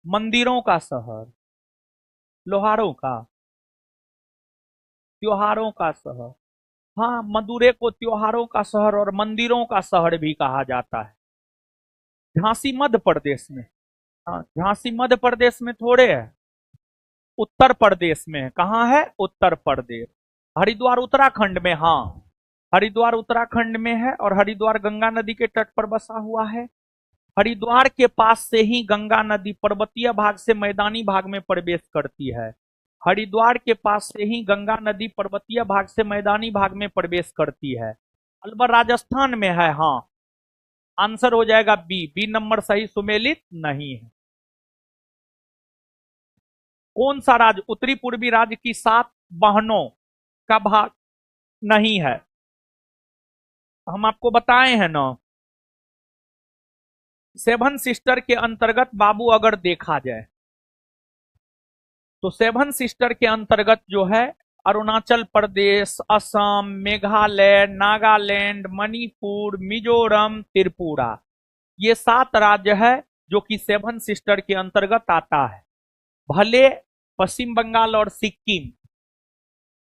मंदिरों का शहर, लोहारों का, त्योहारों का शहर। हाँ, मदुरै को त्योहारों का शहर और मंदिरों का शहर भी कहा जाता है। झांसी मध्य प्रदेश में। हाँ, झांसी मध्य प्रदेश में थोड़े है, उत्तर प्रदेश में है। कहाँ है? उत्तर प्रदेश। हरिद्वार उत्तराखंड में। हाँ, हरिद्वार उत्तराखंड में है और हरिद्वार गंगा नदी के तट पर बसा हुआ है। हरिद्वार के पास से ही गंगा नदी पर्वतीय भाग से मैदानी भाग में प्रवेश करती है। हरिद्वार के पास से ही गंगा नदी पर्वतीय भाग से मैदानी भाग में प्रवेश करती है। अलवर राजस्थान में है। हाँ, आंसर हो जाएगा बी। बी नंबर सही सुमेलित नहीं है। कौन सा राज्य उत्तरी पूर्वी राज्य की 7 बहनों का भाग नहीं है? हम आपको बताए हैं ना, सेवन सिस्टर के अंतर्गत बाबू अगर देखा जाए तो सेवन सिस्टर के अंतर्गत जो है अरुणाचल प्रदेश, असम, मेघालय, नागालैंड, मणिपुर, मिजोरम, त्रिपुरा, ये 7 राज्य है जो कि सेवन सिस्टर के अंतर्गत आता है। भले पश्चिम बंगाल और सिक्किम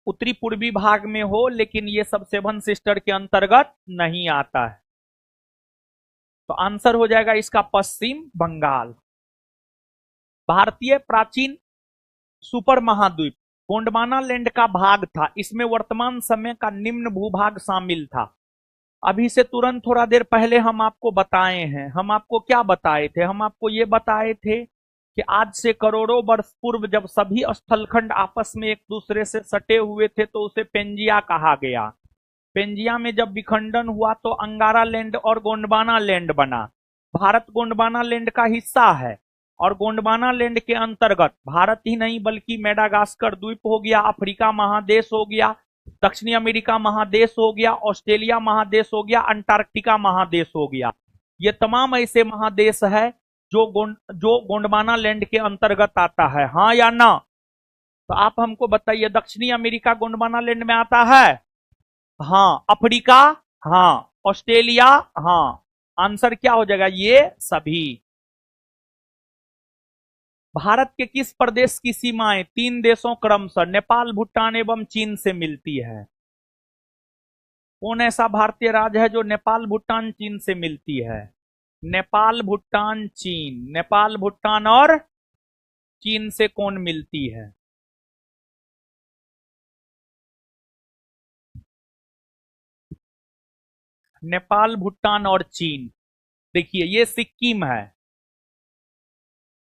उत्तरी पूर्वी भाग में हो, लेकिन ये सब सेवन सिस्टर के अंतर्गत नहीं आता है। तो आंसर हो जाएगा इसका पश्चिम बंगाल। भारतीय प्राचीन सुपर महाद्वीप गोंडवाना लैंड का भाग था। इसमें वर्तमान समय का निम्न भूभाग शामिल था। अभी से तुरंत थोड़ा देर पहले हम आपको बताए हैं। हम आपको क्या बताए थे? हम आपको ये बताए थे कि आज से करोड़ों वर्ष पूर्व जब सभी स्थलखंड आपस में एक दूसरे से सटे हुए थे तो उसे पेंजिया कहा गया। पेंजिया में जब विखंडन हुआ तो अंगारा लैंड और गोंडवाना लैंड बना। भारत गोंडवाना लैंड का हिस्सा है और गोंडवाना लैंड के अंतर्गत भारत ही नहीं बल्कि मेडागास्कर द्वीप हो गया, अफ्रीका महादेश हो गया, दक्षिणी अमेरिका महादेश हो गया, ऑस्ट्रेलिया महादेश हो गया, अंटार्कटिका महादेश हो गया। ये तमाम ऐसे महादेश है जो गोंडवाना लैंड के अंतर्गत आता है। हाँ या ना? तो आप हमको बताइए, दक्षिणी अमेरिका गोंडवाना लैंड में आता है? हाँ। अफ्रीका? हाँ। ऑस्ट्रेलिया? हाँ। आंसर क्या हो जाएगा? ये सभी। भारत के किस प्रदेश की सीमाएं 3 देशों क्रमशः नेपाल, भूटान एवं चीन से मिलती है? कौन ऐसा भारतीय राज्य है जो नेपाल, भूटान, चीन से मिलती है? नेपाल, भूटान, चीन। नेपाल, भूटान और चीन से कौन मिलती है? नेपाल, भूटान और चीन। देखिए, ये सिक्किम है।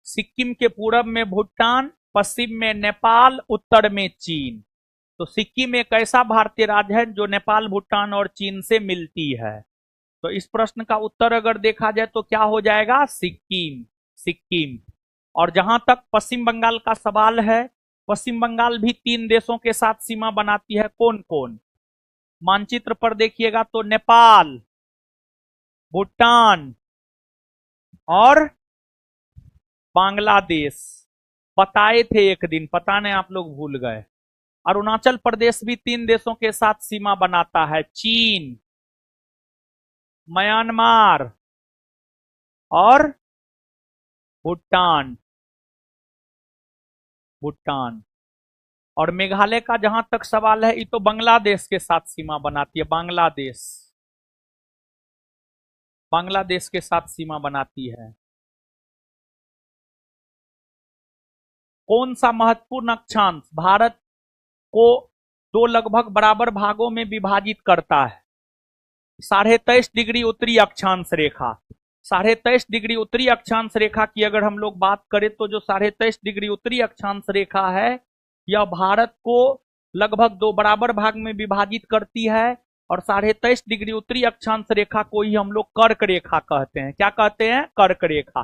सिक्किम के पूरब में भूटान, पश्चिम में नेपाल, उत्तर में चीन। तो सिक्किम एक ऐसा भारतीय राज्य है जो नेपाल, भूटान और चीन से मिलती है। तो इस प्रश्न का उत्तर अगर देखा जाए तो क्या हो जाएगा? सिक्किम। सिक्किम। और जहां तक पश्चिम बंगाल का सवाल है, पश्चिम बंगाल भी 3 देशों के साथ सीमा बनाती है। कौन कौन? मानचित्र पर देखिएगा तो नेपाल, भूटान और बांग्लादेश। बताए थे एक दिन, पता नहीं आप लोग भूल गए। अरुणाचल प्रदेश भी 3 देशों के साथ सीमा बनाता है, चीन, म्यांमार और भूटान। भूटान। और मेघालय का जहां तक सवाल है, ये तो बांग्लादेश के साथ सीमा बनाती है। बांग्लादेश। बांग्लादेश के साथ सीमा बनाती है। कौन सा महत्वपूर्ण अक्षांश भारत को 2 लगभग बराबर भागों में विभाजित करता है? 23.5 डिग्री उत्तरी अक्षांश रेखा। 23.5 डिग्री उत्तरी अक्षांश रेखा की अगर हम लोग बात करें तो जो 23.5 डिग्री उत्तरी अक्षांश रेखा है, यह भारत को लगभग 2 बराबर भाग में विभाजित करती है। और 23.5 डिग्री उत्तरी अक्षांश रेखा को ही हम लोग कर्क रेखा कहते हैं। क्या कहते हैं? कर्क रेखा।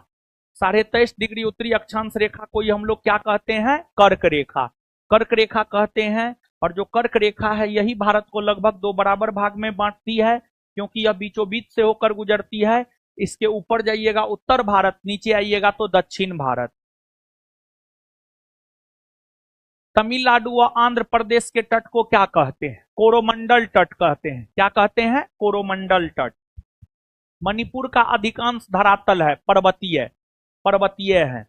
23.5 डिग्री उत्तरी अक्षांश रेखा को ही हम लोग क्या कहते हैं? कर्क रेखा। कर्क रेखा कहते हैं। और जो कर्क रेखा है यही भारत को लगभग 2 बराबर भाग में बांटती है, क्योंकि यह बीचों बीच से होकर गुजरती है। इसके ऊपर जाइएगा उत्तर भारत, नीचे आइएगा तो दक्षिण भारत। तमिलनाडु व आंध्र प्रदेश के तट को क्या कहते हैं? कोरोमंडल तट कहते हैं। क्या कहते हैं? कोरोमंडल तट। मणिपुर का अधिकांश धरातल है पर्वतीय, पर्वतीय है।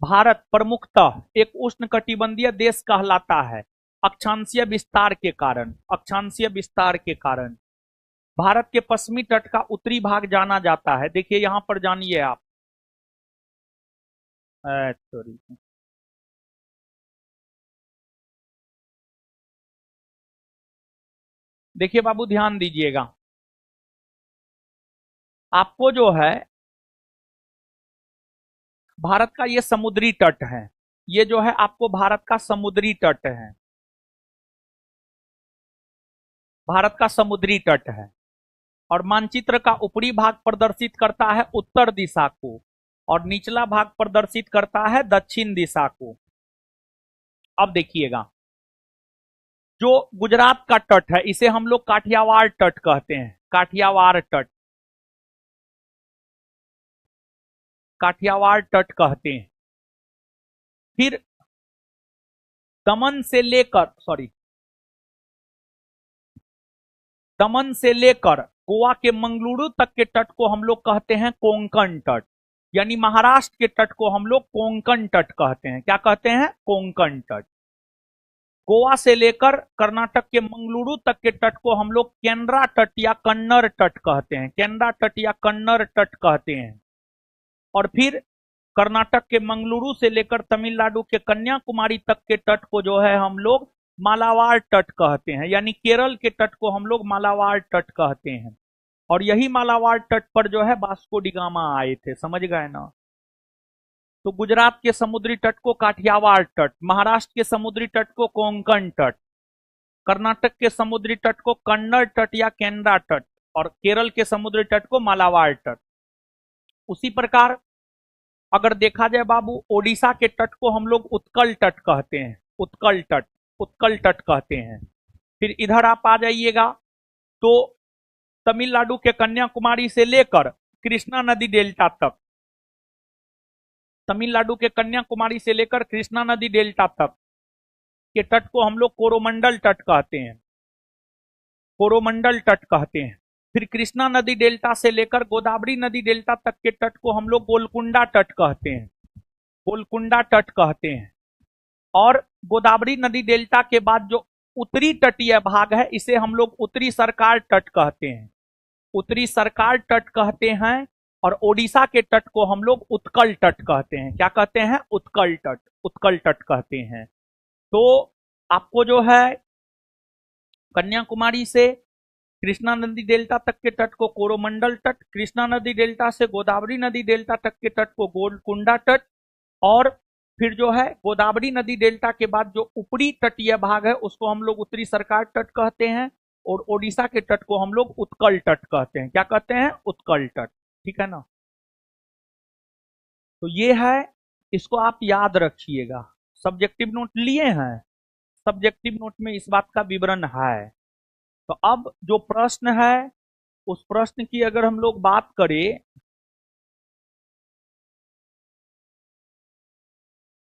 भारत प्रमुखतः एक उष्णकटिबंधीय देश कहलाता है अक्षांशीय विस्तार के कारण। अक्षांशीय विस्तार के कारण भारत के पश्चिमी तट का उत्तरी भाग जाना जाता है। देखिए यहां पर जानिए आप। सॉरी, देखिए बाबू ध्यान दीजिएगा। आपको जो है भारत का ये समुद्री तट है, ये जो है आपको भारत का समुद्री तट है। भारत का समुद्री तट है। और मानचित्र का ऊपरी भाग प्रदर्शित करता है उत्तर दिशा को और निचला भाग प्रदर्शित करता है दक्षिण दिशा को। अब देखिएगा, जो गुजरात का तट है इसे हम लोग काठियावाड़ तट कहते हैं। काठियावाड़ तट। काठियावाड़ तट कहते हैं। फिर दमन से लेकर गोवा के मंगलुरु तक के तट को हम लोग कहते हैं कोंकण तट, यानी महाराष्ट्र के तट को हम लोग कोंकण तट कहते हैं। क्या कहते हैं? कोंकण तट। गोवा से लेकर कर्नाटक के मंगलुरु तक के तट को हम लोग केनरा तट या कन्नड़ तट कहते हैं। केनरा तट या कन्नड़ तट कहते हैं। और फिर कर्नाटक के मंगलुरु से लेकर तमिलनाडु के कन्याकुमारी तक के तट को जो है हम लोग मालाबार तट कहते हैं, यानी केरल के तट को हम लोग मालाबार तट कहते हैं। और यही मालाबार तट पर जो है वास्को डी गामा आए थे, समझ गए ना। तो गुजरात के समुद्री तट को काठियावाड़ तट, महाराष्ट्र के समुद्री तट को कोंकण तट, कर्नाटक के समुद्री तट को कन्नड़ तट या केनरा तट, और केरल के समुद्री तट को मालाबार तट। उसी प्रकार अगर देखा जाए बाबू, ओडिशा के तट को हम लोग उत्कल तट कहते हैं। उत्कल तट कहते हैं। फिर इधर आप आ जाइएगा तो तमिलनाडु के कन्याकुमारी से लेकर कृष्णा नदी डेल्टा तक, तमिलनाडु के कन्याकुमारी से लेकर कृष्णा नदी डेल्टा तक के तट को हम लोग कोरोमंडल तट कहते हैं। कोरोमंडल तट कहते हैं। फिर कृष्णा नदी डेल्टा से लेकर गोदावरी नदी डेल्टा तक के तट को हम लोग गोलकुंडा तट कहते हैं। गोलकुंडा तट कहते हैं। और गोदावरी नदी डेल्टा के बाद जो उत्तरी तटीय भाग है, इसे हम लोग उत्तरी सरकार तट कहते हैं। उत्तरी सरकार तट कहते हैं। और ओडिशा के तट को हम लोग उत्कल तट कहते हैं। क्या कहते हैं? उत्कल तट। उत्कल तट कहते हैं। तो आपको जो है कन्याकुमारी से कृष्णा नदी डेल्टा तक के तट को कोरोमंडल तट, कृष्णा नदी डेल्टा से गोदावरी नदी डेल्टा तक के तट को गोलकुंडा तट, और फिर जो है गोदावरी नदी डेल्टा के बाद जो ऊपरी तटीय भाग है उसको हम लोग उत्तरी सरकार तट कहते हैं। और ओडिशा के तट को हम लोग उत्कल तट कहते हैं। क्या कहते हैं? उत्कल तट। ठीक है ना। तो ये है, इसको आप याद रखिएगा। सब्जेक्टिव नोट लिए हैं? सब्जेक्टिव नोट में इस बात का विवरण है। तो अब जो प्रश्न है उस प्रश्न की अगर हम लोग बात करें,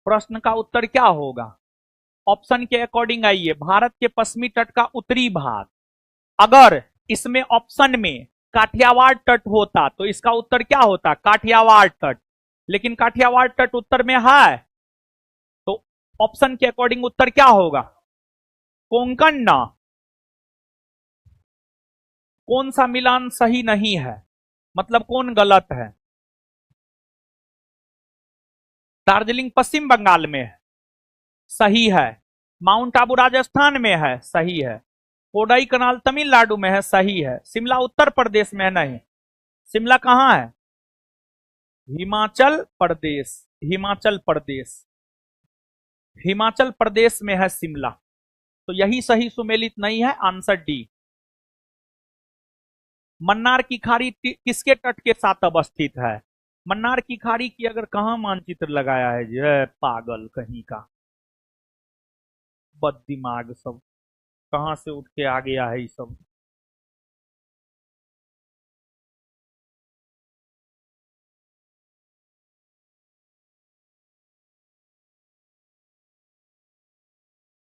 प्रश्न का उत्तर क्या होगा? ऑप्शन के अकॉर्डिंग आइए। भारत के पश्चिमी तट का उत्तरी भाग, अगर इसमें ऑप्शन में काठियावाड़ तट होता तो इसका उत्तर क्या होता? काठियावाड़ तट। लेकिन काठियावाड़ तट उत्तर में है, तो ऑप्शन के अकॉर्डिंग उत्तर क्या होगा? कोंकण ना। कौन सा मिलान सही नहीं है? मतलब कौन गलत है? दार्जिलिंग पश्चिम बंगाल में है, सही है। माउंट आबू राजस्थान में है, सही है। कोडाई कनाल तमिलनाडु में है, सही है। शिमला उत्तर प्रदेश में है, नहीं। शिमला कहां है? हिमाचल प्रदेश। हिमाचल प्रदेश, हिमाचल प्रदेश में है शिमला। तो यही सही सुमेलित नहीं है, आंसर डी। मन्नार की खाड़ी किसके तट के साथ अवस्थित है? मन्नार की खाड़ी की अगर कहां मानचित्र लगाया है जी, पागल कहीं का, बद दिमाग सब, कहां से उठ के आ गया है ये सब।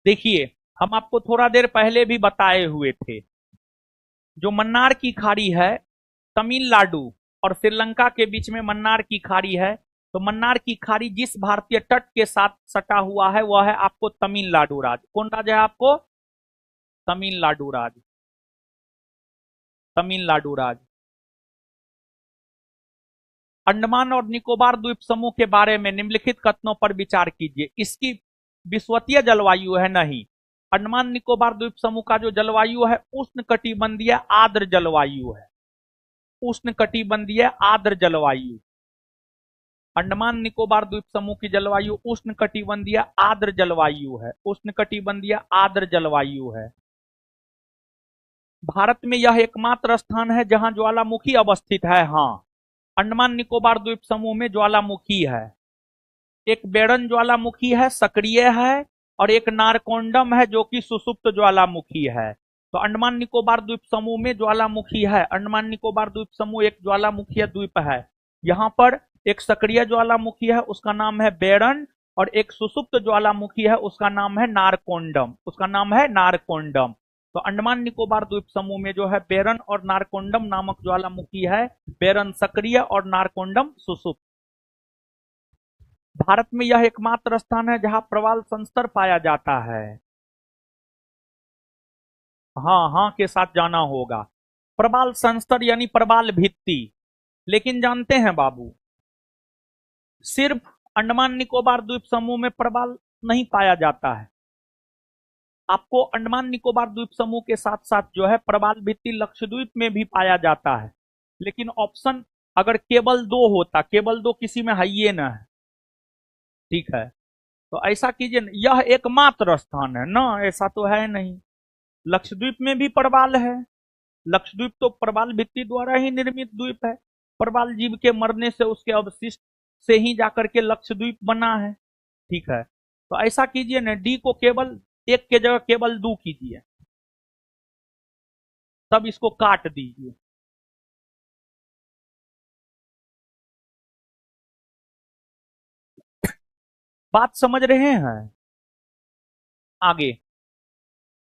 देखिए, हम आपको थोड़ा देर पहले भी बताए हुए थे, जो मन्नार की खाड़ी है, तमिलनाडु और श्रीलंका के बीच में मन्नार की खाड़ी है। तो मन्नार की खाड़ी जिस भारतीय तट के साथ सटा हुआ है वह है आपको तमिलनाडु राज्य। कौन राज्य है आपको? तमिलनाडु राज्य। तमिलनाडु राज्य। अंडमान और निकोबार द्वीप समूह के बारे में निम्नलिखित कथनों पर विचार कीजिए। इसकी विषुवतीय जलवायु है, नहीं। अंडमान निकोबार द्वीप समूह का जो जलवायु है उष्ण कटिबंधीय आर्द्र जलवायु है। उष्ण कटिबंधीय आर्द्र जलवायु। अंडमान निकोबार द्वीप समूह की जलवायु उष्ण कटिबंधीय आर्द्र जलवायु है। उष्ण कटिबंधीय आर्द्र जलवायु है। भारत में यह एकमात्र स्थान है जहां ज्वालामुखी अवस्थित है। हाँ, अंडमान निकोबार द्वीप समूह में ज्वालामुखी है। एक बेड़न ज्वालामुखी है, सक्रिय है, और एक नारकोंडम है जो कि सुसुप्त ज्वालामुखी है। तो अंडमान निकोबार द्वीप समूह में ज्वालामुखी है। अंडमान निकोबार द्वीप समूह एक ज्वालामुखीय द्वीप है। यहाँ पर एक सक्रिय ज्वालामुखी है उसका नाम है बेरन, और एक सुषुप्त ज्वालामुखी है उसका नाम है नारकोंडम, उसका नाम है नारकोंडम। तो अंडमान निकोबार द्वीप समूह में जो है बेरन और नारकोंडम नामक ज्वालामुखी है, बेरन सक्रिय और नारकोंडम सुषुप्त। भारत में यह एकमात्र स्थान है जहां प्रवाल संस्तर पाया जाता है। हाँ हाँ के साथ जाना होगा। प्रवाल संस्तर यानी प्रवाल भित्ति। लेकिन जानते हैं बाबू, सिर्फ अंडमान निकोबार द्वीप समूह में प्रवाल नहीं पाया जाता है। आपको अंडमान निकोबार द्वीप समूह के साथ साथ जो है प्रवाल भित्ति लक्षद्वीप में भी पाया जाता है। लेकिन ऑप्शन अगर केवल दो होता, केवल दो किसी में है ये ना है, ठीक है, तो ऐसा कीजिए, यह एकमात्र स्थान है ना, ऐसा तो है नहीं। लक्षद्वीप में भी प्रवाल है, लक्षद्वीप तो प्रवाल भित्ति द्वारा ही निर्मित द्वीप है, प्रवाल जीव के मरने से उसके अवशिष्ट से ही जाकर के लक्षद्वीप बना है, ठीक है। तो ऐसा कीजिए ना, डी को केवल एक के जगह केवल दो कीजिए, तब इसको काट दीजिए। बात समझ रहे हैं? आगे,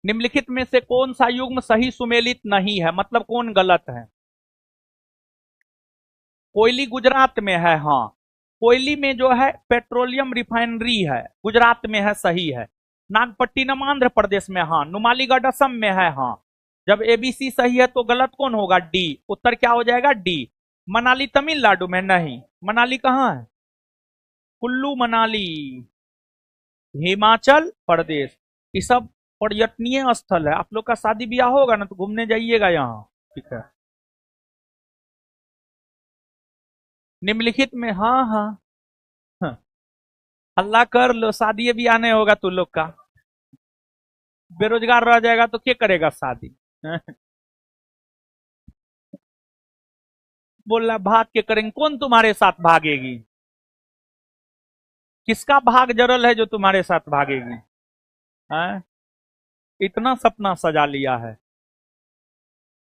निम्नलिखित में से कौन सा युग्म सही सुमेलित नहीं है, मतलब कौन गलत है? कोयली गुजरात में है, हाँ, कोयली में जो है पेट्रोलियम रिफाइनरी है, गुजरात में है, सही है। नागपट्टिनम आंध्र प्रदेश में, हाँ। नुमालीगढ़ असम में है, हाँ। जब एबीसी सही है तो गलत कौन होगा? डी। उत्तर क्या हो जाएगा? डी। मनाली तमिलनाडु में नहीं, मनाली कहाँ है? कुल्लू मनाली हिमाचल प्रदेश। ये सब पर्यटनीय स्थल है, आप लोग का शादी ब्याह होगा ना तो घूमने जाइएगा यहाँ, ठीक है। निम्नलिखित में, हाँ हाँ हाँ, अल्लाह कर लो, शादी भी आने होगा तू लोग का। बेरोजगार रह जाएगा तो क्या करेगा शादी? बोल रहा भाग के करेंगे, कौन तुम्हारे साथ भागेगी? किसका भाग जरल है जो तुम्हारे साथ भागेगी? हैं? इतना सपना सजा लिया है।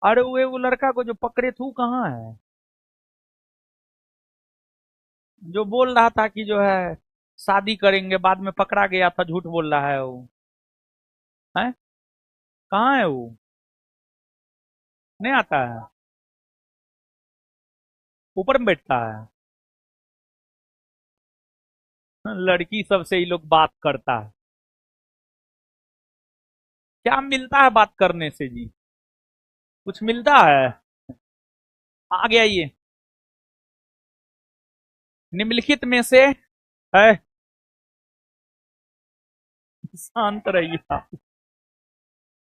अरे वो लड़का को जो पकड़े थे वो कहाँ है? जो बोल रहा था कि जो है शादी करेंगे, बाद में पकड़ा गया था, झूठ बोल रहा है वो। है? कहाँ है वो? नहीं आता है, ऊपर में बैठता है। लड़की सबसे ये लोग बात करता है। क्या मिलता है बात करने से जी? कुछ मिलता है? आ गया ये। निम्नलिखित में से है, शांत रहिए आप।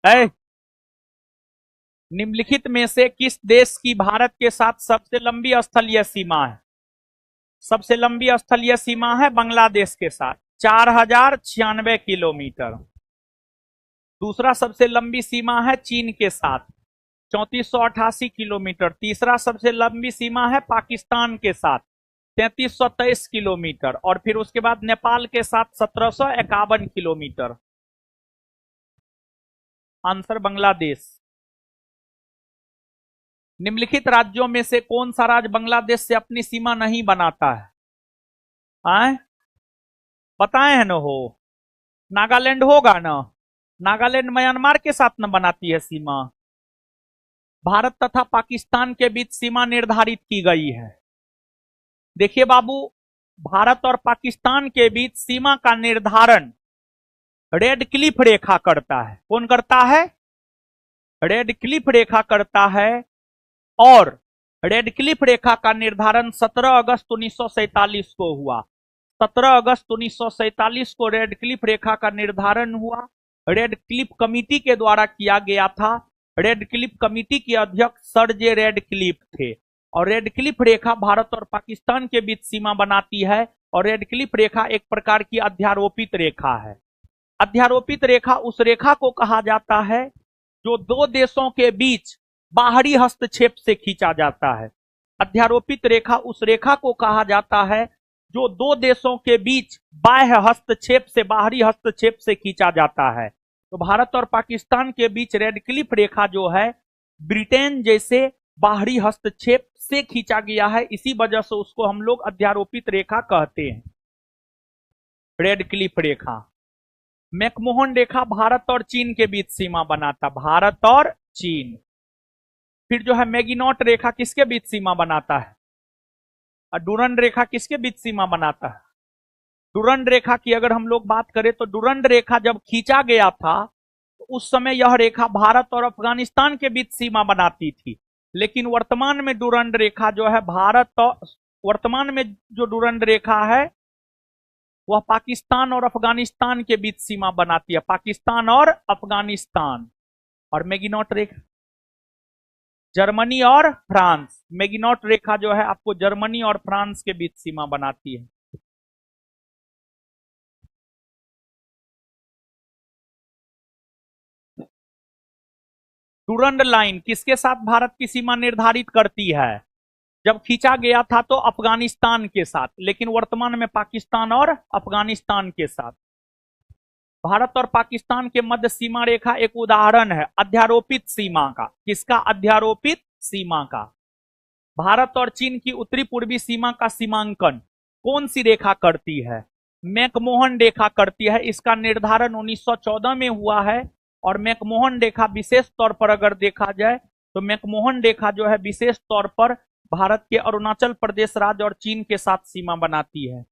है, निम्नलिखित में से किस देश की भारत के साथ सबसे लंबी स्थलीय सीमा है? सबसे लंबी स्थलीय सीमा है बांग्लादेश के साथ, 4096 किलोमीटर। दूसरा सबसे लंबी सीमा है चीन के साथ, 3488 किलोमीटर। तीसरा सबसे लंबी सीमा है पाकिस्तान के साथ, 3323 किलोमीटर। और फिर उसके बाद नेपाल के साथ 1751 किलोमीटर। आंसर बांग्लादेश। निम्नलिखित राज्यों में से कौन सा राज्य बांग्लादेश से अपनी सीमा नहीं बनाता है? आए? बताए हैं न हो? नागालैंड होगा ना? नागालैंड म्यांमार के साथ न बनाती है सीमा। भारत तथा पाकिस्तान के बीच सीमा निर्धारित की गई है। देखिए बाबू, भारत और पाकिस्तान के बीच सीमा का निर्धारण रेड क्लिफ रेखा करता है। कौन करता है? रेड क्लिफ रेखा करता है। और रेड क्लिफ रेखा का निर्धारण 17 अगस्त 1947 को हुआ। 17 अगस्त 1947 को रेड क्लिफ रेखा का निर्धारण हुआ। रेड क्लिफ कमिटी के द्वारा किया गया था। रेड क्लिफ कमिटी के अध्यक्ष सर जे रेड क्लिफ थे। और रेड क्लिफ रेखा भारत और पाकिस्तान के बीच सीमा बनाती है। और रेड क्लिफ रेखा एक प्रकार की अध्यारोपित रेखा है। अध्यारोपित रेखा उस रेखा को कहा जाता है जो दो देशों के बीच बाहरी हस्तक्षेप से खींचा जाता है। अध्यारोपित रेखा उस रेखा को कहा जाता है जो दो देशों के बीच बाह्य हस्तक्षेप से, बाहरी हस्तक्षेप से खींचा जाता है। तो भारत और पाकिस्तान के बीच रेड क्लिफ रेखा जो है, ब्रिटेन जैसे बाहरी हस्तक्षेप से खींचा गया है, इसी वजह से उसको हम लोग अध्यारोपित रेखा कहते हैं, रेड क्लिफ रेखा। मैकमोहन रेखा भारत और चीन के बीच सीमा बनाता, भारत और चीन। फिर जो है मैगिनॉट रेखा किसके बीच सीमा बनाता है, और डूरंड रेखा किसके बीच सीमा बनाता है। डूरंड रेखा की अगर हम लोग बात करें तो डूरंड रेखा जब खींचा गया था तो उस समय यह रेखा भारत और अफगानिस्तान के बीच सीमा बनाती थी, लेकिन वर्तमान में डूरंड रेखा जो है भारत और वर्तमान में जो डूरंड रेखा है वह पाकिस्तान और अफगानिस्तान के बीच सीमा बनाती है, पाकिस्तान और अफगानिस्तान। और मैगिनॉट रेखा जर्मनी और फ्रांस, मैगिनॉट रेखा जो है आपको जर्मनी और फ्रांस के बीच सीमा बनाती है। डूरंड लाइन किसके साथ भारत की सीमा निर्धारित करती है, जब खींचा गया था तो अफगानिस्तान के साथ, लेकिन वर्तमान में पाकिस्तान और अफगानिस्तान के साथ। भारत और पाकिस्तान के मध्य सीमा रेखा एक उदाहरण है अध्यारोपित सीमा का, किसका, अध्यारोपित सीमा का। भारत और चीन की उत्तरी पूर्वी सीमा का सीमांकन कौन सी रेखा करती है, मैकमोहन रेखा करती है। इसका निर्धारण 1914 में हुआ है, और मैकमोहन रेखा विशेष तौर पर अगर देखा जाए तो मैकमोहन रेखा जो है विशेष तौर पर भारत के अरुणाचल प्रदेश राज्य और चीन के साथ सीमा बनाती है।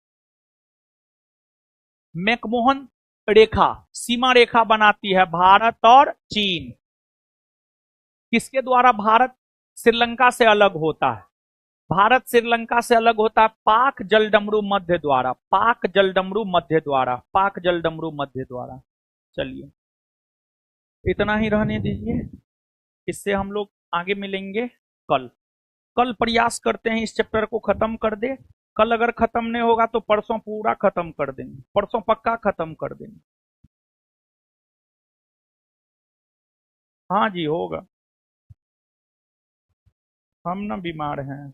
मैकमोहन रेखा सीमा रेखा बनाती है भारत और चीन। किसके द्वारा भारत श्रीलंका से अलग होता है, भारत श्रीलंका से अलग होता है पाक जलडमरू मध्य द्वारा, पाक जलडमरू मध्य द्वारा, पाक जलडमरू मध्य द्वारा। चलिए इतना ही रहने दीजिए, इससे हम लोग आगे मिलेंगे कल। कल प्रयास करते हैं इस चैप्टर को खत्म कर दे। कल अगर खत्म नहीं होगा तो परसों पूरा खत्म कर देंगे, परसों पक्का खत्म कर देंगे। हाँ जी होगा, हम ना बीमार हैं।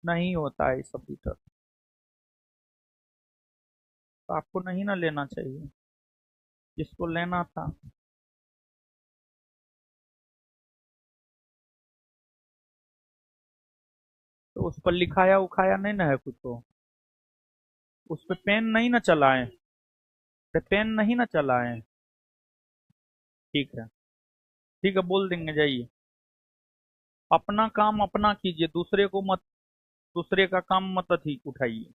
नहीं होता है सब भीतर, तो आपको नहीं ना लेना चाहिए, जिसको लेना था। तो उस पर लिखाया उखाया नहीं ना है कुछ, तो उस पर पेन नहीं ना चलाएं, पे पेन नहीं ना चलाएं। ठीक है, ठीक है, बोल देंगे जाइए। अपना काम अपना कीजिए, दूसरे को मत, दूसरे का काम मत अथी उठाइए।